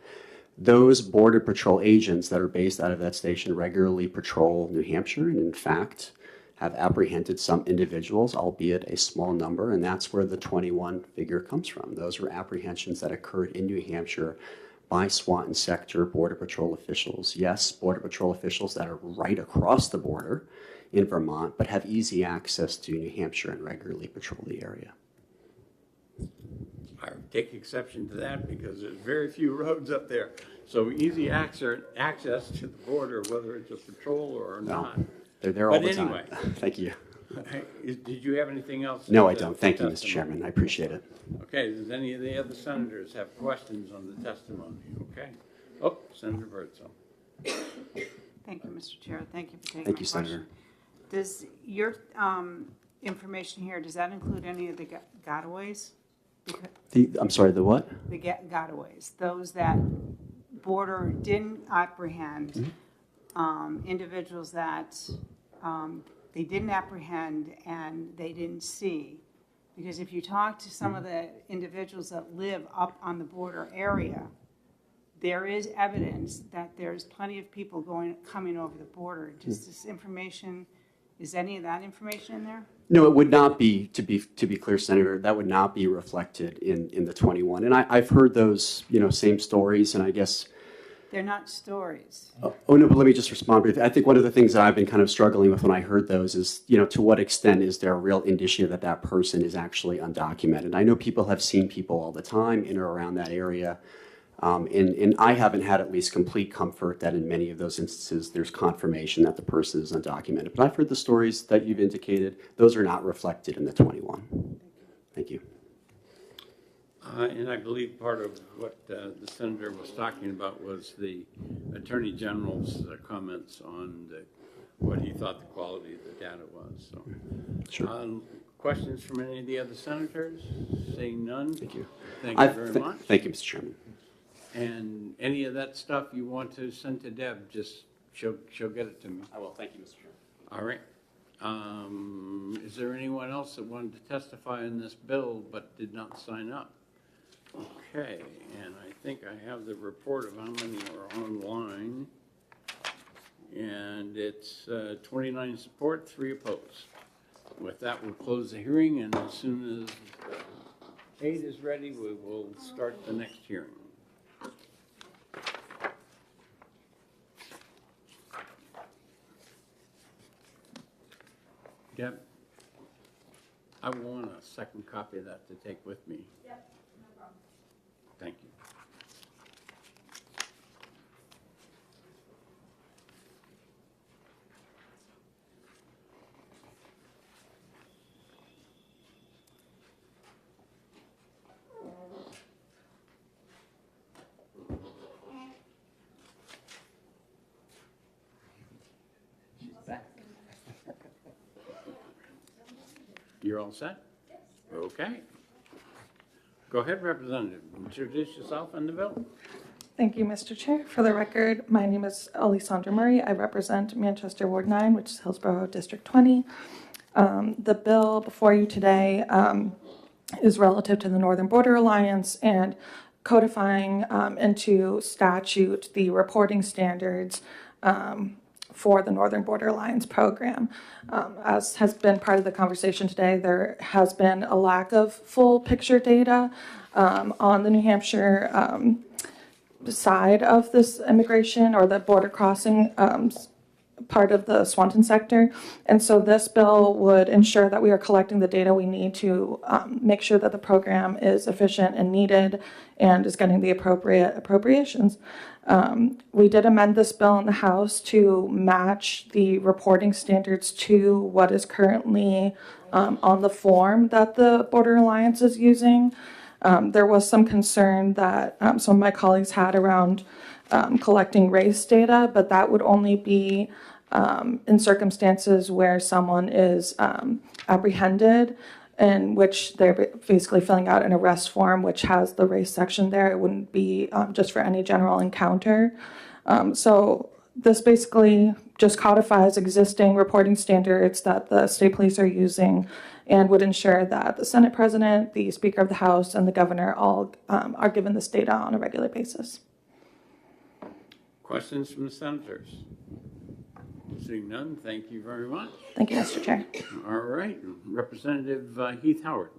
Speaker 10: Those Border Patrol agents that are based out of that station regularly patrol New Hampshire and, in fact, have apprehended some individuals, albeit a small number, and that's where the 21 figure comes from. Those were apprehensions that occurred in New Hampshire by Swanton sector Border Patrol officials. Yes, Border Patrol officials that are right across the border in Vermont, but have easy access to New Hampshire and regularly patrol the area.
Speaker 2: I take exception to that because there's very few roads up there. So easy access to the border, whether it's a patrol or not.
Speaker 10: They're there all
Speaker 2: But
Speaker 10: the time.
Speaker 2: anyway.
Speaker 10: Thank you.
Speaker 2: Did you have anything else?
Speaker 10: No, I
Speaker 2: to-
Speaker 10: don't. Thank you, Mr.
Speaker 2: testimony?
Speaker 10: Chairman. I appreciate it.
Speaker 2: Okay, does any of the other senators have questions on the testimony? Okay. Oh, Senator Birdsall.
Speaker 1: Thank you, Mr. Chair. Thank you for taking my
Speaker 10: Thank you,
Speaker 1: question.
Speaker 10: Senator.
Speaker 1: Does your information here, does that include any of the gotaways?
Speaker 10: I'm sorry, the what?
Speaker 1: The gotaways, those that border didn't apprehend, individuals that they didn't apprehend and they didn't see. Because if you talk to some of the individuals that live up on the border area, there is evidence that there's plenty of people coming over the border. Just this information, is any of that information in there?
Speaker 10: No, it would not be, to be clear, Senator, that would not be reflected in the 21. And I've heard those, same stories, and I guess.
Speaker 1: They're not stories.
Speaker 10: Oh, no, but let me just respond briefly. I think one of the things that I've been kind of struggling with when I heard those is, to what extent is there a real indicia that that person is actually undocumented? I know people have seen people all the time in or around that area. And I haven't had at least complete comfort that in many of those instances, there's confirmation that the person is undocumented. But I've heard the stories that you've indicated. Those are not reflected in the 21. Thank you.
Speaker 2: And I believe part of what the senator was talking about was the Attorney General's comments on what he thought the quality of the data was. So,
Speaker 10: Sure.
Speaker 2: Questions from any of the other senators? Seeing none.
Speaker 10: Thank you.
Speaker 2: Thank you very much.
Speaker 10: Thank you, Mr. Chairman.
Speaker 2: And any of that stuff you want to send to Deb, just she'll get it to me.
Speaker 10: I will. Thank you, Mr. Chairman.
Speaker 2: All right. Is there anyone else that wanted to testify in this bill but did not sign up? Okay, and I think I have the report of how many are online. And it's 29 support, 3 opposed. With that, we'll close the hearing, and as soon as 8 is ready, we will start the next hearing. Deb, I want a second copy of that to take with me.
Speaker 7: Yep, no problem.
Speaker 2: Thank you. You're all set? Okay. Go ahead, Representative. Introduce yourself and the bill.
Speaker 8: Thank you, Mr. Chair. For the record, my name is Alessandra Murray. I represent Manchester Ward 9, which is Hillsborough District 20. The bill before you today is relative to the Northern Border Alliance and codifying into statute the reporting standards for the Northern Border Alliance program. As has been part of the conversation today, there has been a lack of full picture data on the New Hampshire side of this immigration or the border crossing part of the Swanton sector. And so this bill would ensure that we are collecting the data we need to make sure that the program is efficient and needed and is getting the appropriate appropriations. We did amend this bill in the House to match the reporting standards to what is currently on the form that the Border Alliance is using. There was some concern that some of my colleagues had around collecting race data, but that would only be in circumstances where someone is apprehended, in which they're basically filling out an arrest form which has the race section there. It wouldn't be just for any general encounter. So this basically just codifies existing reporting standards that the state police are using and would ensure that the Senate President, the Speaker of the House, and the Governor all are given this data on a regular basis.
Speaker 2: Questions from the senators? Seeing none, thank you very much.
Speaker 8: Thank you, Mr. Chair.
Speaker 2: All right, Representative Heath Howard.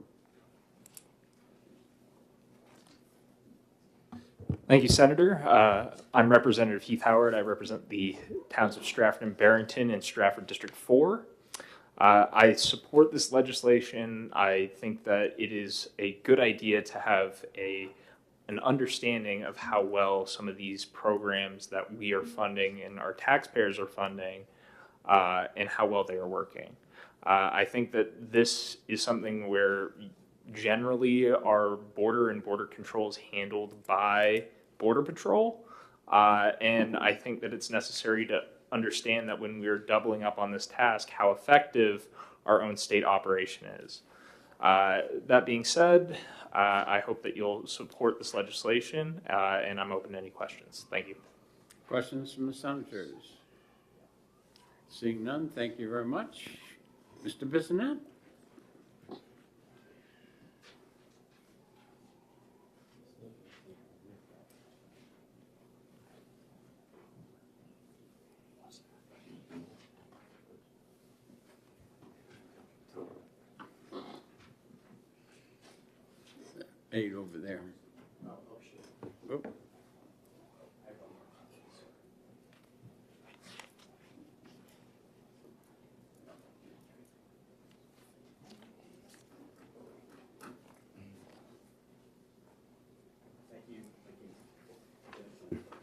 Speaker 11: Thank you, Senator. I'm Representative Heath Howard. I represent the towns of Stratford and Barrington in Stratford District 4. I support this legislation. I think that it is a good idea to have an understanding of how well some of these programs that we are funding and our taxpayers are funding and how well they are working. I think that this is something where generally our border and border control is handled by Border Patrol. And I think that it's necessary to understand that when we're doubling up on this task, how effective our own state operation is. That being said, I hope that you'll support this legislation, and I'm open to any questions. Thank you.
Speaker 2: Questions from the senators? Seeing none, thank you very much. Mr. Bissonnette? Eight over there. Oh.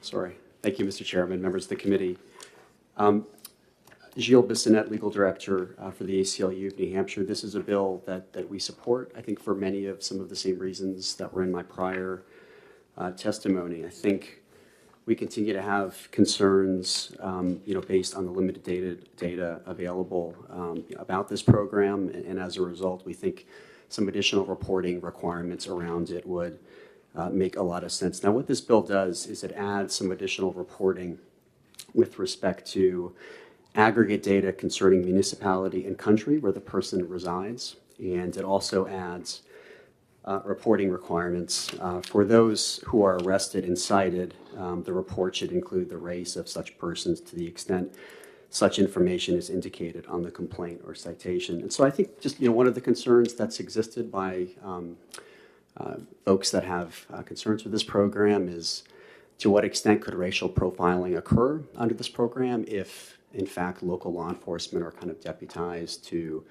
Speaker 10: Sorry. Thank you, Mr. Chairman, members of the committee. Gilles Bissonnette, Legal Director for the ACLU of New Hampshire. This is a bill that we support, I think, for many of some of the same reasons that were in my prior testimony. I think we continue to have concerns, based on the limited data available about this program, and as a result, we think some additional reporting requirements around it would make a lot of sense. Now, what this bill does is it adds some additional reporting with respect to aggregate data concerning municipality and country where the person resides, and it also adds reporting requirements for those who are arrested and cited. The report should include the race of such persons to the extent such information is indicated on the complaint or citation. And so I think just one of the concerns that's existed by folks that have concerns with this program is to what extent could racial profiling occur under this program if, in fact, local law enforcement are kind of deputized to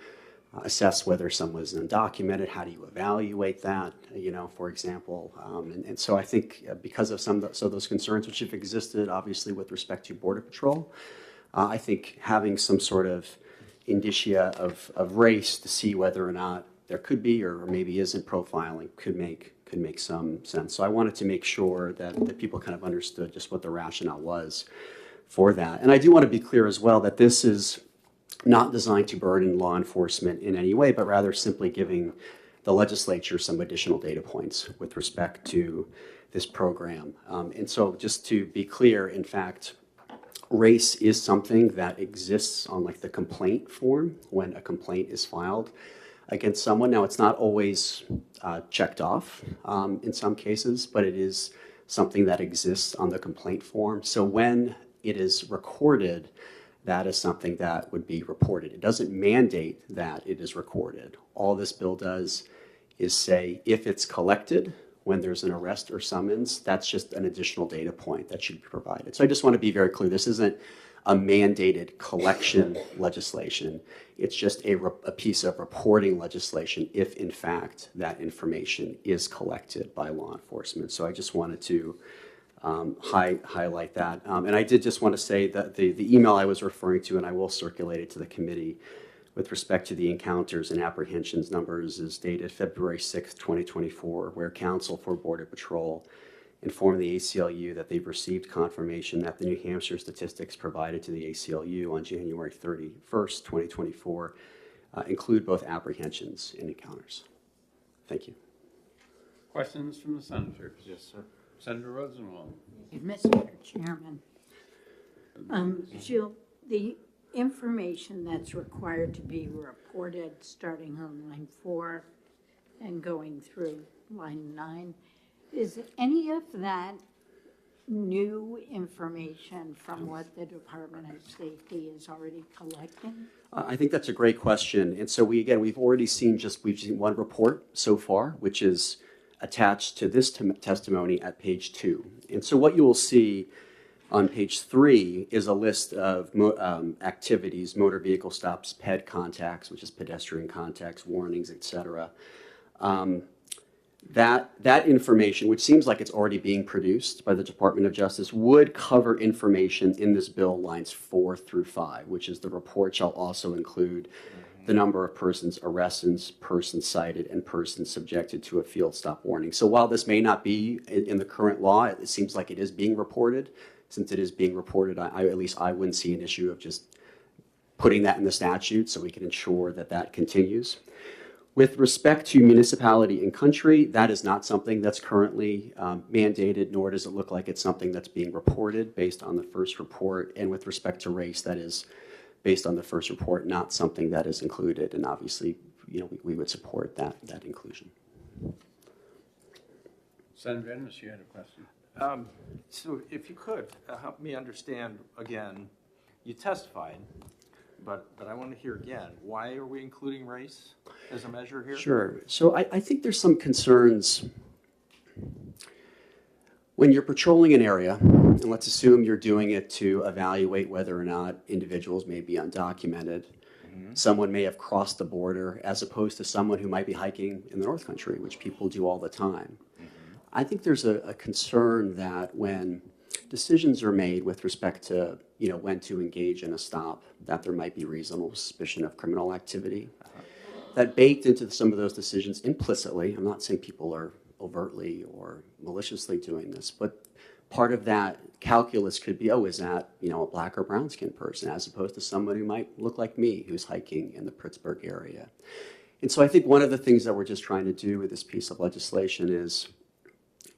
Speaker 10: assess whether someone's undocumented. How do you evaluate that, for example? And so I think because of some of those concerns which have existed, obviously, with respect to Border Patrol, I think having some sort of indicia of race to see whether or not there could be or maybe isn't profiling could make some sense. So I wanted to make sure that people kind of understood just what the rationale was for that. And I do want to be clear as well that this is not designed to burden law enforcement in any way, but rather simply giving the legislature some additional data points with respect to this program. And so just to be clear, in fact, race is something that exists on like the complaint form when a complaint is filed against someone. Now, it's not always checked off in some cases, but it is something that exists on the complaint form. So when it is recorded, that is something that would be reported. It doesn't mandate that it is recorded. All this bill does is say if it's collected when there's an arrest or summons, that's just an additional data point that should be provided. So I just want to be very clear. This isn't a mandated collection legislation. It's just a piece of reporting legislation if, in fact, that information is collected by law enforcement. So I just wanted to highlight that. And I did just want to say that the email I was referring to, and I will circulate it to the committee, with respect to the encounters and apprehensions numbers is dated February 6th, 2024, where Counsel for Border Patrol informed the ACLU that they've received confirmation that the New Hampshire statistics provided to the ACLU on January 31st, 2024, include both apprehensions and encounters. Thank you.
Speaker 2: Questions from the senators?
Speaker 6: Yes, sir.
Speaker 2: Senator Rosenwald.
Speaker 5: Mr. Chairman, Jill, the information that's required to be reported starting on line 4 and going through line 9, is any of that new information from what the Department of Safety is already collecting?
Speaker 10: I think that's a great question. And so we've already seen one report so far, which is attached to this testimony at page 2. And so what you will see on page 3 is a list of activities, motor vehicle stops, PED contacts, which is pedestrian contacts, warnings, etc. That information, which seems like it's already being produced by the Department of Justice, would cover information in this bill lines 4 through 5, which is the report shall also include the number of persons arrested, persons cited, and persons subjected to a field stop warning. So while this may not be in the current law, it seems like it is being reported. Since it is being reported, at least I wouldn't see an issue of just putting that in the statute so we can ensure that that continues. With respect to municipality and country, that is not something that's currently mandated, nor does it look like it's something that's being reported based on the first report. And with respect to race, that is based on the first report, not something that is included. And obviously, we would support that inclusion.
Speaker 2: Senator Ennis, you had a question.
Speaker 12: So if you could help me understand again, you testified, but I want to hear again, why are we including race as a measure here?
Speaker 10: Sure. So I think there's some concerns when you're patrolling an area, and let's assume you're doing it to evaluate whether or not individuals may be undocumented. Someone may have crossed the border as opposed to someone who might be hiking in the North Country, which people do all the time. I think there's a concern that when decisions are made with respect to, when to engage in a stop, that there might be reasonable suspicion of criminal activity. That baked into some of those decisions implicitly, I'm not saying people are overtly or maliciously doing this, but part of that calculus could be, is that, a black or brown skinned person as opposed to someone who might look like me who's hiking in the Pittsburgh area. And so I think one of the things that we're just trying to do with this piece of legislation is,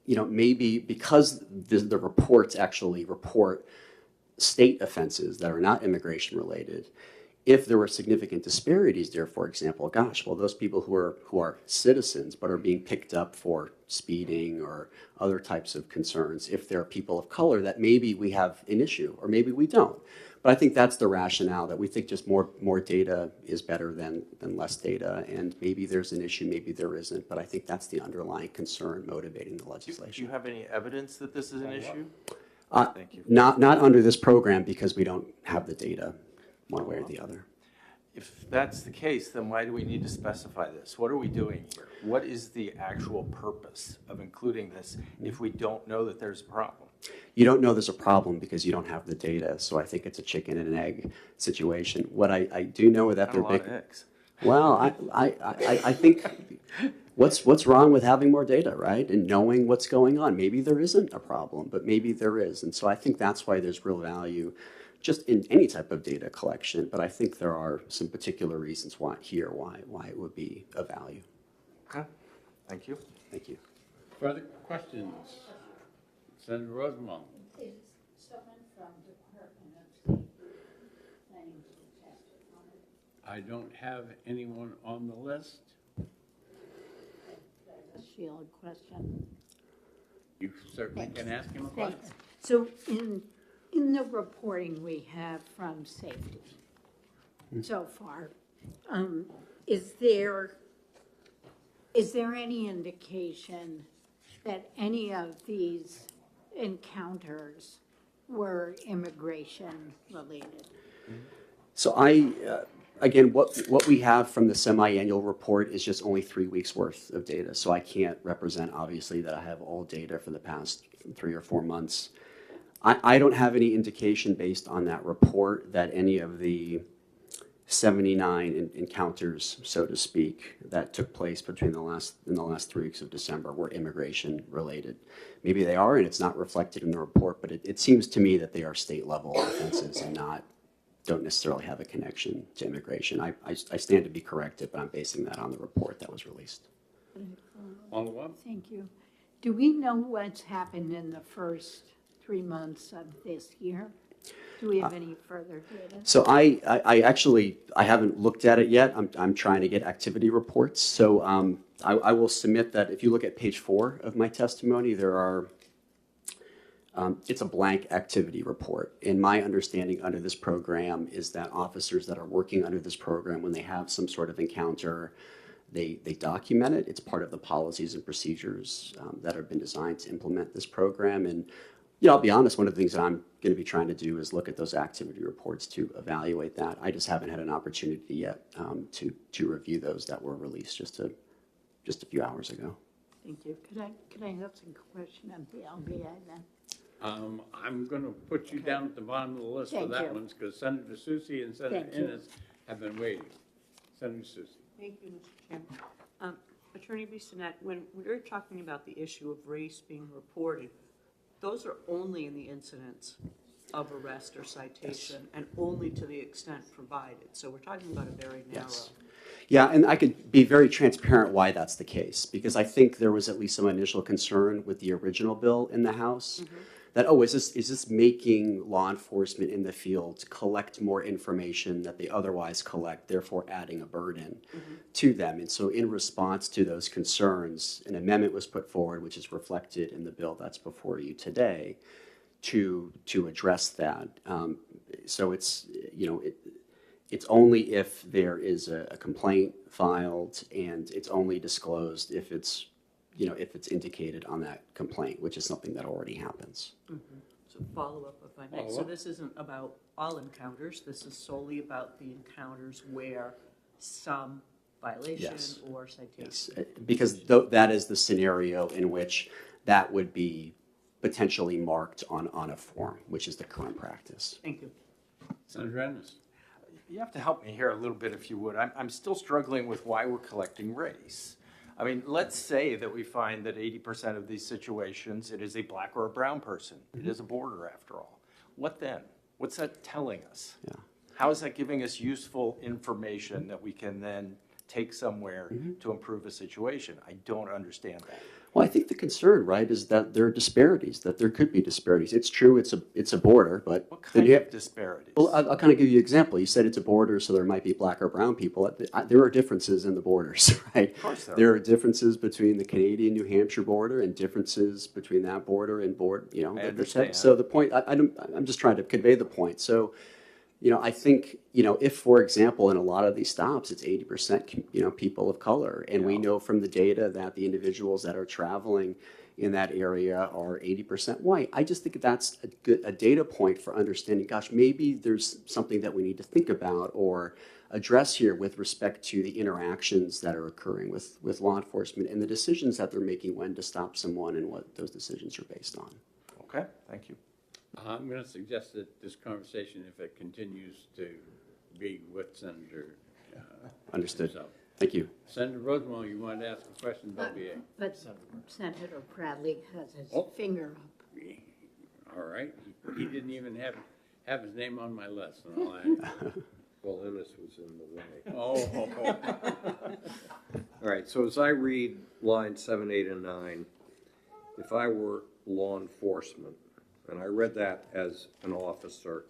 Speaker 10: maybe because the reports actually report state offenses that are not immigration related, if there were significant disparities there, for example, those people who are citizens but are being picked up for speeding or other types of concerns, if they're people of color, that maybe we have an issue or maybe we don't. But I think that's the rationale, that we think just more data is better than less data, and maybe there's an issue, maybe there isn't, but I think that's the underlying concern motivating the legislation.
Speaker 12: Do you have any evidence that this is an issue?
Speaker 10: Thank you. Not under this program, because we don't have the data one way or the other.
Speaker 12: If that's the case, then why do we need to specify this? What are we doing here? What is the actual purpose of including this if we don't know that there's a problem?
Speaker 10: You don't know there's a problem because you don't have the data, so I think it's a chicken and an egg situation. What I do know is that they're big.
Speaker 12: Eggs.
Speaker 10: Well, I think what's wrong with having more data, right? And knowing what's going on. Maybe there isn't a problem, but maybe there is. And so I think that's why there's real value just in any type of data collection, but I think there are some particular reasons why it would be of value.
Speaker 12: Okay, thank you.
Speaker 10: Thank you.
Speaker 2: Further questions? Senator Rosenbaum?
Speaker 5: Is someone from Department of Safety planning to testify?
Speaker 2: I don't have anyone on the list.
Speaker 5: Sheila, question.
Speaker 2: You certainly can ask him a question.
Speaker 5: Thanks. So in the reporting we have from safety so far, is there any indication that any of these encounters were immigration related?
Speaker 10: So again, what we have from the semi-annual report is just only 3 weeks worth of data. So I can't represent, obviously, that I have all data for the past 3 or 4 months. I don't have any indication based on that report that any of the 79 encounters, so to speak, that took place in the last 3 weeks of December were immigration related. Maybe they are, and it's not reflected in the report, but it seems to me that they are state level offenses and don't necessarily have a connection to immigration. I stand to be corrected, but I'm basing that on the report that was released.
Speaker 2: Follow up?
Speaker 5: Thank you. Do we know what's happened in the first 3 months of this year? Do we have any further data?
Speaker 10: So I actually haven't looked at it yet. I'm trying to get activity reports. So I will submit that if you look at page 4 of my testimony, there are it's a blank activity report. And my understanding under this program is that officers that are working under this program, when they have some sort of encounter, they document it. It's part of the policies and procedures that have been designed to implement this program. And I'll be honest, one of the things that I'm going to be trying to do is look at those activity reports to evaluate that. I just haven't had an opportunity yet to review those that were released just a few hours ago.
Speaker 5: Thank you. Could I ask a question of the LBA then?
Speaker 2: I'm going to put you down at the bottom of the list for
Speaker 5: Thank
Speaker 2: that
Speaker 5: you.
Speaker 2: one because Senator Susi and Senator
Speaker 5: Thank you.
Speaker 2: Innes have been waiting. Senator Susi.
Speaker 13: Thank you, Mr. Chairman. Attorney Bissonnette, when we're talking about the issue of race being reported, those are only in the incidents of arrest or citation and only to the extent provided. So we're talking about a very narrow.
Speaker 10: Yes. Yeah, and I could be very transparent why that's the case, because I think there was at least some initial concern with the original bill in the House that, is this making law enforcement in the field collect more information that they otherwise collect, therefore adding a burden to them. And so in response to those concerns, an amendment was put forward, which is reflected in the bill that's before you today, to address that. So it's, it's only if there is a complaint filed, and it's only disclosed if it's indicated on that complaint, which is something that already happens.
Speaker 13: So follow up, if I may. So this isn't about all encounters. This is solely about the encounters where some violation or citation.
Speaker 10: Yes, because that is the scenario in which that would be potentially marked on a form, which is the current practice.
Speaker 13: Thank you.
Speaker 2: Senator Ennis.
Speaker 12: You have to help me here a little bit, if you would. I'm still struggling with why we're collecting race. I mean, let's say that we find that 80% of these situations, it is a black or a brown person. It is a border, after all. What then? What's that telling us?
Speaker 10: Yeah.
Speaker 12: How is that giving us useful information that we can then take somewhere to improve a situation? I don't understand that.
Speaker 10: Well, I think the concern, right, is that there are disparities, that there could be disparities. It's true, it's a border, but
Speaker 12: What kind of disparities?
Speaker 10: Well, I'll kind of give you an example. You said it's a border, so there might be black or brown people. There are differences in the borders, right?
Speaker 12: Of course
Speaker 10: There are differences between the Canadian-New Hampshire border and differences between that border and
Speaker 12: I understand.
Speaker 10: So the point, I'm just trying to convey the point. So, I think, if, for example, in a lot of these stops, it's 80%, people of color, and we know from the data that the individuals that are traveling in that area are 80% white. I just think that's a data point for understanding, gosh, maybe there's something that we need to think about or address here with respect to the interactions that are occurring with law enforcement and the decisions that they're making when to stop someone and what those decisions are based on.
Speaker 12: Okay, thank you.
Speaker 2: I'm going to suggest that this conversation, if it continues to be with Senator.
Speaker 10: Understood.
Speaker 2: himself.
Speaker 10: Thank you.
Speaker 2: Senator Rosenbaum, you wanted to ask a question about VA?
Speaker 5: But Senator Bradley has his
Speaker 2: Oh.
Speaker 5: finger up.
Speaker 2: All right. He didn't even have have his name on my list, and I'll add.
Speaker 4: Well, Ennis was in the way.
Speaker 2: Oh.
Speaker 4: All right, so as I read lines 7, 8, and 9, if I were law enforcement, and I read that as an officer,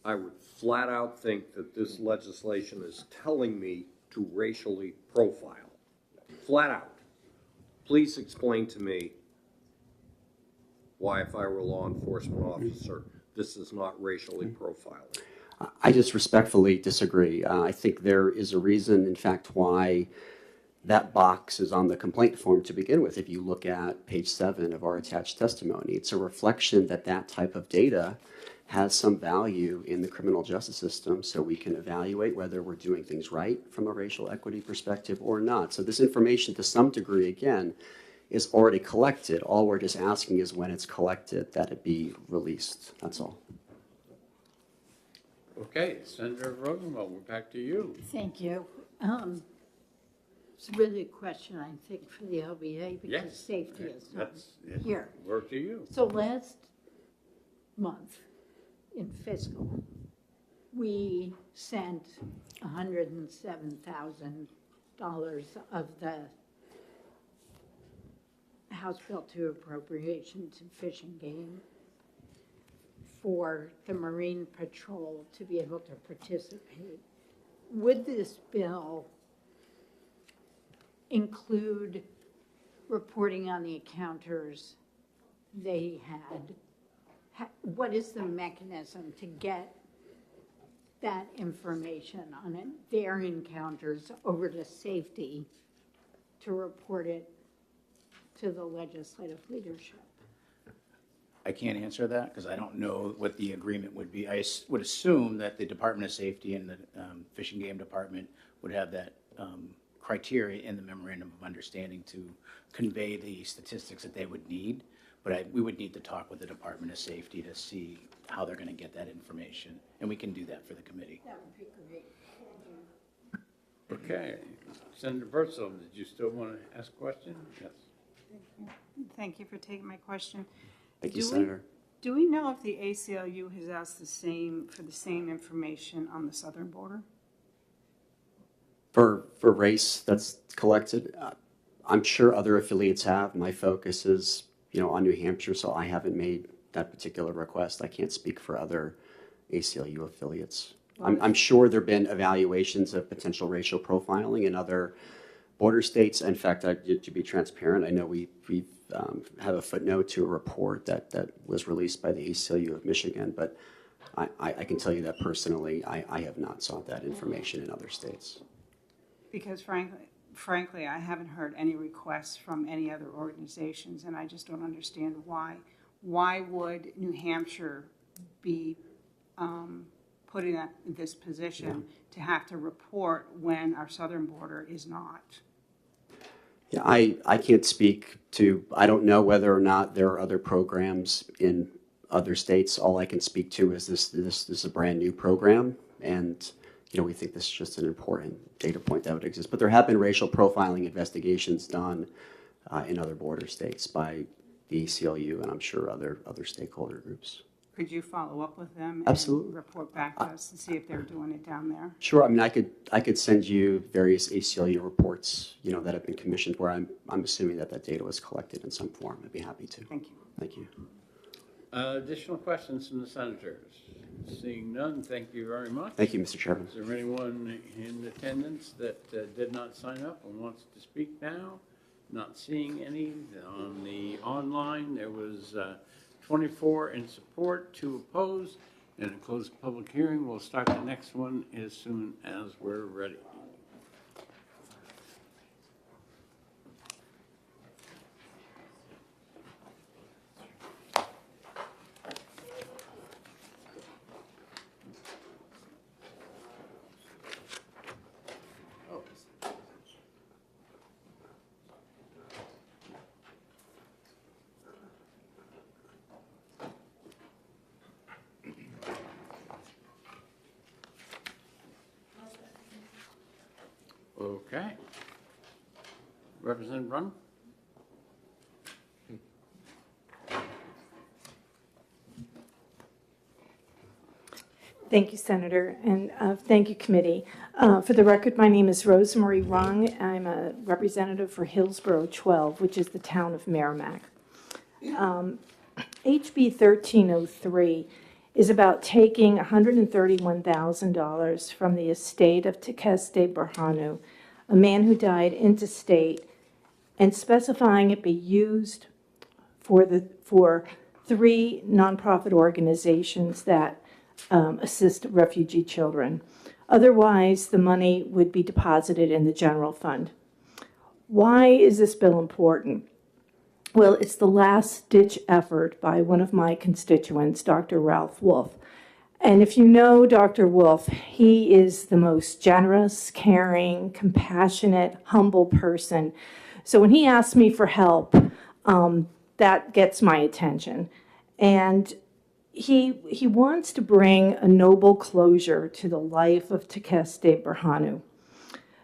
Speaker 4: I would flat out think that this legislation is telling me to racially profile. Flat out. Please explain to me why, if I were a law enforcement officer, this is not racially profiling.
Speaker 10: I just respectfully disagree. I think there is a reason, in fact, why that box is on the complaint form to begin with. If you look at page 7 of our attached testimony, it's a reflection that that type of data has some value in the criminal justice system, so we can evaluate whether we're doing things right from a racial equity perspective or not. So this information, to some degree, again, is already collected. All we're just asking is when it's collected that it be released. That's all.
Speaker 2: Okay, Senator Rosenwald, we're back to you.
Speaker 5: Thank you. It's really a question, I think, for the LBA because
Speaker 2: Yes.
Speaker 5: safety is not
Speaker 2: That's
Speaker 5: here.
Speaker 2: Work to you.
Speaker 5: So last month in fiscal, we sent $107,000 of the House Bill 2 appropriation to Fish and Game for the Marine Patrol to be able to participate. Would this bill include reporting on the encounters they had? What is the mechanism to get that information on it, their encounters over to safety to report it to the legislative leadership?
Speaker 9: I can't answer that because I don't know what the agreement would be. Would assume that the Department of Safety and the Fish and Game Department would have that criteria in the memorandum of understanding to convey the statistics that they would need. But we would need to talk with the Department of Safety to see how they're going to get that information, and we can do that for the committee.
Speaker 5: That would be great.
Speaker 2: Okay, Senator Bertzel, did you still want to ask a question? Yes.
Speaker 1: Thank you for taking my question.
Speaker 10: Thank you,
Speaker 1: Do we-
Speaker 10: Senator.
Speaker 1: Do we know if the ACLU has asked for the same information on the southern border?
Speaker 10: For race that's collected, I'm sure other affiliates have. My focus is, on New Hampshire, so I haven't made that particular request. I can't speak for other ACLU affiliates. I'm sure there have been evaluations of potential racial profiling in other border states. In fact, to be transparent, I know we have a footnote to a report that was released by the ACLU of Michigan, but I can tell you that personally, I have not sought that information in other states.
Speaker 1: Because frankly, I haven't heard any requests from any other organizations, and I just don't understand why. Why would New Hampshire be put in this position to have to report when our southern border is not?
Speaker 10: Yeah, I can't speak to, I don't know whether or not there are other programs in other states. All I can speak to is this is a brand new program, and we think this is just an important data point that would exist. But there have been racial profiling investigations done in other border states by the ACLU and I'm sure other stakeholder groups.
Speaker 1: Could you follow up with them?
Speaker 10: Absolutely.
Speaker 1: And report back to us and see if they're doing it down there?
Speaker 10: Sure. I mean, I could send you various ACLU reports, that have been commissioned where I'm assuming that data was collected in some form. I'd be happy to.
Speaker 1: Thank you.
Speaker 10: Thank you.
Speaker 2: Additional questions from the senators? Seeing none, thank you very much.
Speaker 10: Thank you, Mr. Chairman.
Speaker 2: Is there anyone in attendance that did not sign up and wants to speak now? Not seeing any. On the online, there was 24 in support, 2 opposed, and a closed public hearing. We'll start the next one as soon as we're ready. Okay. Representative Run?
Speaker 14: Thank you, Senator, and thank you, committee. For the record, my name is Rosemary Rung. I'm a representative for Hillsborough 12, which is the town of Merrimack. HB 1303 is about taking $131,000 from the estate of Tekeste Berhanu, a man who died interstate, and specifying it be used for 3 nonprofit organizations that assist refugee children. Otherwise, the money would be deposited in the general fund. Why is this bill important? Well, it's the last-ditch effort by one of my constituents, Dr. Ralph Wolf. And if you know Dr. Wolf, he is the most generous, caring, compassionate, humble person. So when he asks me for help, that gets my attention. And he wants to bring a noble closure to the life of Tekeste Berhanu.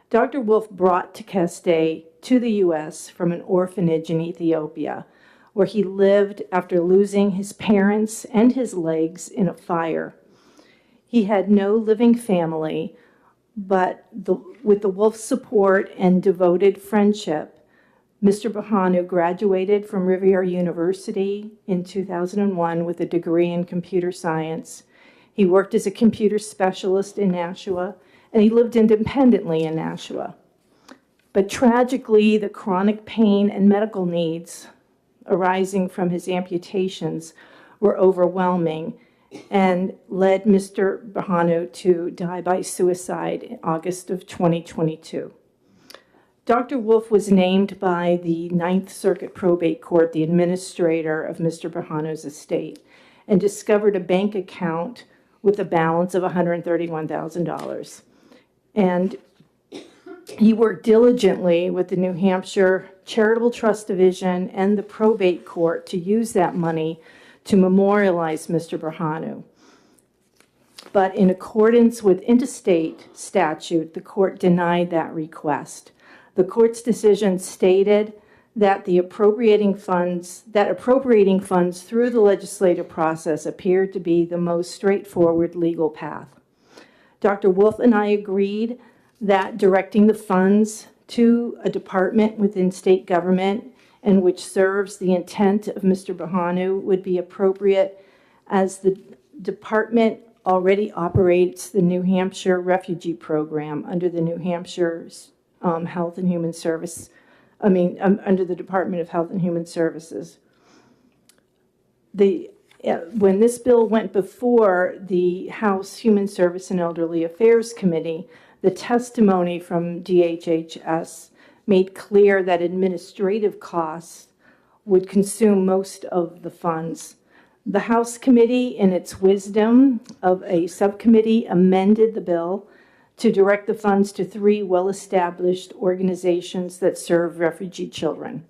Speaker 14: Dr. Wolf brought Tekeste to the U.S. from an orphanage in Ethiopia, where he lived after losing his parents and his legs in a fire. He had no living family, but with the Wolf support and devoted friendship, Mr. Berhanu graduated from Riviera University in 2001 with a degree in computer science. He worked as a computer specialist in Nashua, and he lived independently in Nashua. But tragically, the chronic pain and medical needs arising from his amputations were overwhelming and led Mr. Berhanu to die by suicide in August of 2022. Dr. Wolf was named by the Ninth Circuit Probate Court the administrator of Mr. Berhanu's estate and discovered a bank account with a balance of $131,000. And he worked diligently with the New Hampshire Charitable Trust Division and the probate court to use that money to memorialize Mr. Berhanu. But in accordance with interstate statute, the court denied that request. The court's decision stated that appropriating funds through the legislative process appeared to be the most straightforward legal path. Dr. Wolf and I agreed that directing the funds to a department within state government and which serves the intent of Mr. Berhanu would be appropriate, as the department already operates the New Hampshire Refugee Program under the New Hampshire Health and Human Service, under the Department of Health and Human Services. When this bill went before the House Human Service and Elderly Affairs Committee, the testimony from DHHS made clear that administrative costs would consume most of the funds. The House committee, in its wisdom of a subcommittee, amended the bill to direct the funds to 3 well-established organizations that serve refugee children.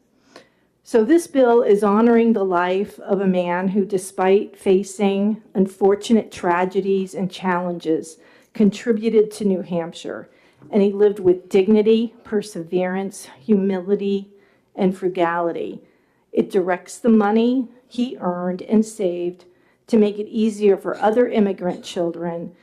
Speaker 14: So this bill is honoring the life of a man who, despite facing unfortunate tragedies and challenges, contributed to New Hampshire, and he lived with dignity, perseverance, humility, and frugality. It directs the money he earned and saved to make it easier for other immigrant children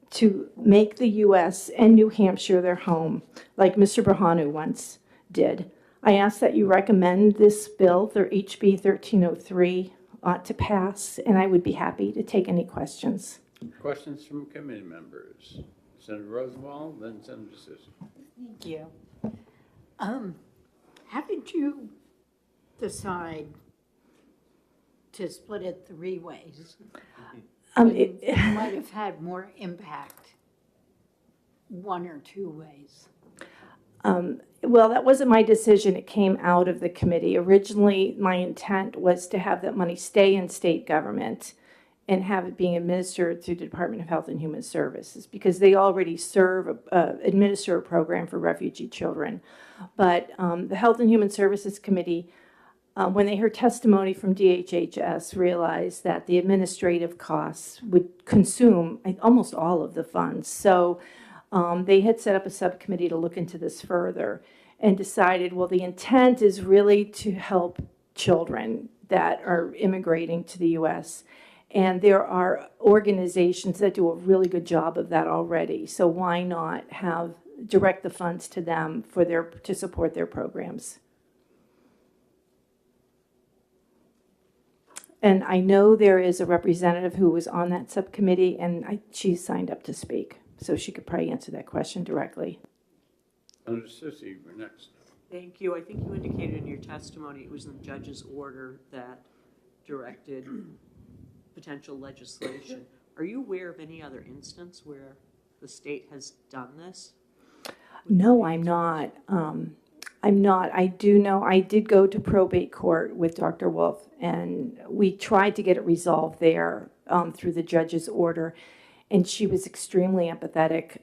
Speaker 14: to make the U.S. and New Hampshire their home, like Mr. Berhanu once did. I ask that you recommend this bill, HB 1303, ought to pass, and I would be happy to take any questions.
Speaker 2: Questions from committee members? Senator Rosenwald, then Senator Susan.
Speaker 5: Thank you. How did you decide to split it 3 ways? It might have had more impact 1 or 2 ways.
Speaker 14: Well, that wasn't my decision. It came out of the committee. Originally, my intent was to have that money stay in state government and have it being administered through the Department of Health and Human Services, because they already administer a program for refugee children. But the Health and Human Services Committee, when they heard testimony from DHHS, realized that the administrative costs would consume almost all of the funds. So they had set up a subcommittee to look into this further and decided, well, the intent is really to help children that are immigrating to the U.S. And there are organizations that do a really good job of that already. So why not direct the funds to them to support their programs? And I know there is a representative who was on that subcommittee, and she signed up to speak. So she could probably answer that question directly.
Speaker 2: Senator Susie, you're next.
Speaker 13: Thank you. I think you indicated in your testimony it was the judge's order that directed potential legislation. Are you aware of any other instance where the state has done this?
Speaker 14: No, I'm not. I'm not. I do know I did go to probate court with Dr. Wolf, and we tried to get it resolved there through the judge's order, and she was extremely empathetic.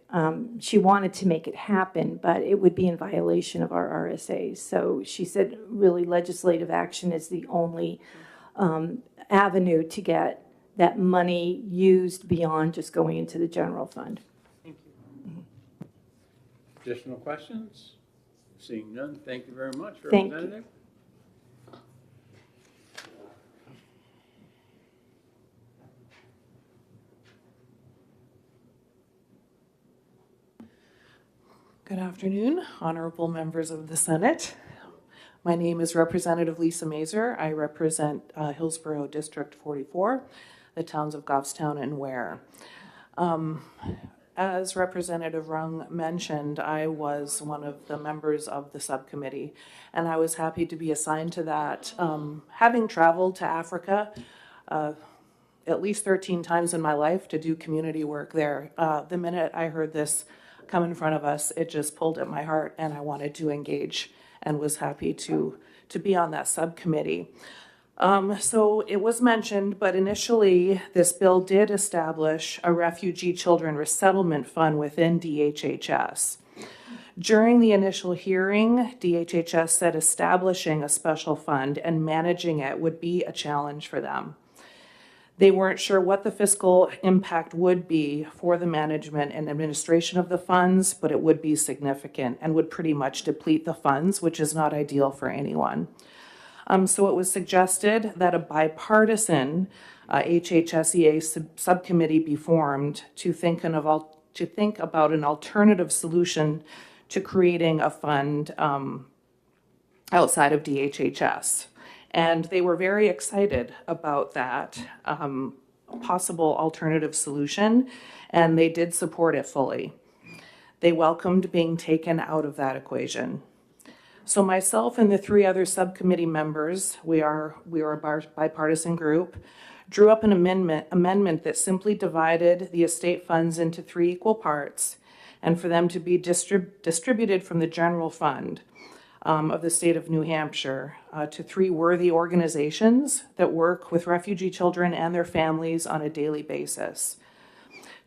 Speaker 14: She wanted to make it happen, but it would be in violation of our RSAs. So she said really legislative action is the only avenue to get that money used beyond just going into the general fund.
Speaker 13: Thank you.
Speaker 2: Additional questions? Seeing none, thank you very much,
Speaker 14: Thank you.
Speaker 2: Representative.
Speaker 15: Good afternoon, honorable members of the Senate. My name is Representative Lisa Mazur. I represent Hillsborough District 44, the towns of Goffstown and Ware. As Representative Rung mentioned, I was one of the members of the subcommittee, and I was happy to be assigned to that. Having traveled to Africa at least 13 times in my life to do community work there, the minute I heard this come in front of us, it just pulled at my heart, and I wanted to engage and was happy to be on that subcommittee. So it was mentioned, but initially this bill did establish a refugee children resettlement fund within DHHS. During the initial hearing, DHHS said establishing a special fund and managing it would be a challenge for them. They weren't sure what the fiscal impact would be for the management and administration of the funds, but it would be significant and would pretty much deplete the funds, which is not ideal for anyone. So it was suggested that a bipartisan HHSEA subcommittee be formed to think about an alternative solution to creating a fund outside of DHHS. And they were very excited about that possible alternative solution, and they did support it fully. They welcomed being taken out of that equation. So myself and the three other subcommittee members, we are a bipartisan group, drew up an amendment that simply divided the estate funds into 3 equal parts, and for them to be distributed from the general fund of the state of New Hampshire to 3 worthy organizations that work with refugee children and their families on a daily basis.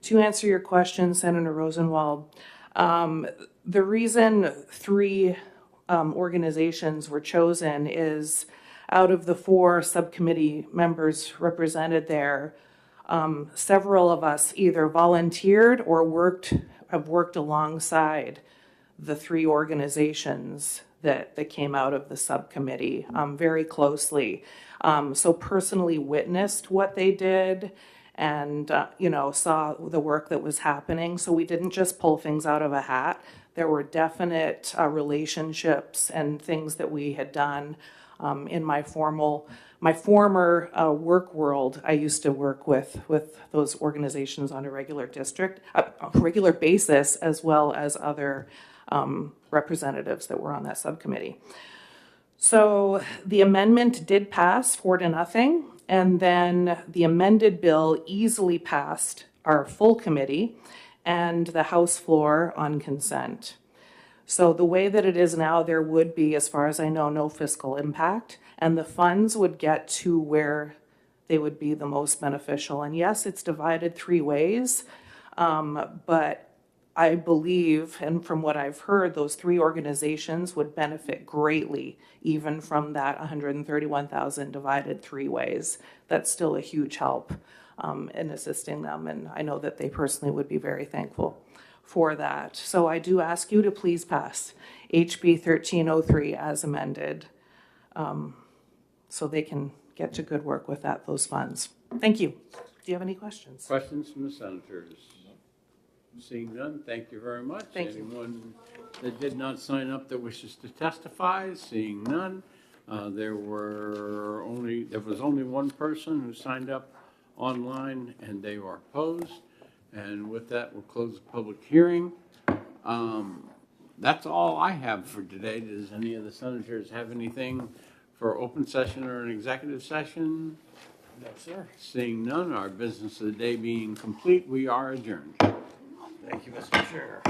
Speaker 15: To answer your question, Senator Rosenwald, the reason 3 organizations were chosen is out of the 4 subcommittee members represented there, several of us either volunteered or have worked alongside the 3 organizations that came out of the subcommittee very closely. So personally witnessed what they did and saw the work that was happening. So we didn't just pull things out of a hat. There were definite relationships and things that we had done in my former work world. I used to work with those organizations on a regular basis, as well as other representatives that were on that subcommittee. So the amendment did pass 4-0, and then the amended bill easily passed our full committee and the House floor on consent. So the way that it is now, there would be, as far as I know, no fiscal impact, and the funds would get to where they would be the most beneficial. And yes, it's divided 3 ways, but I believe, and from what I've heard, those 3 organizations would benefit greatly, even from that $131,000 divided 3 ways. That's still a huge help in assisting them, and I know that they personally would be very thankful for that. So I do ask you to please pass HB 1303 as amended, so they can get to good work with those funds. Thank you. Do you have any questions?
Speaker 2: Questions from the senators? Seeing none, thank you very much.
Speaker 15: Thank you.
Speaker 2: Anyone that did not sign up that wishes to testify? Seeing none. There was only one person who signed up online, and they were opposed. And with that, we'll close the public hearing. That's all I have for today. Does any of the senators have anything for open session or an executive session?
Speaker 9: No, sir.
Speaker 2: Seeing none, our business of the day being complete, we are adjourned.
Speaker 9: Thank you, Mr. Chair.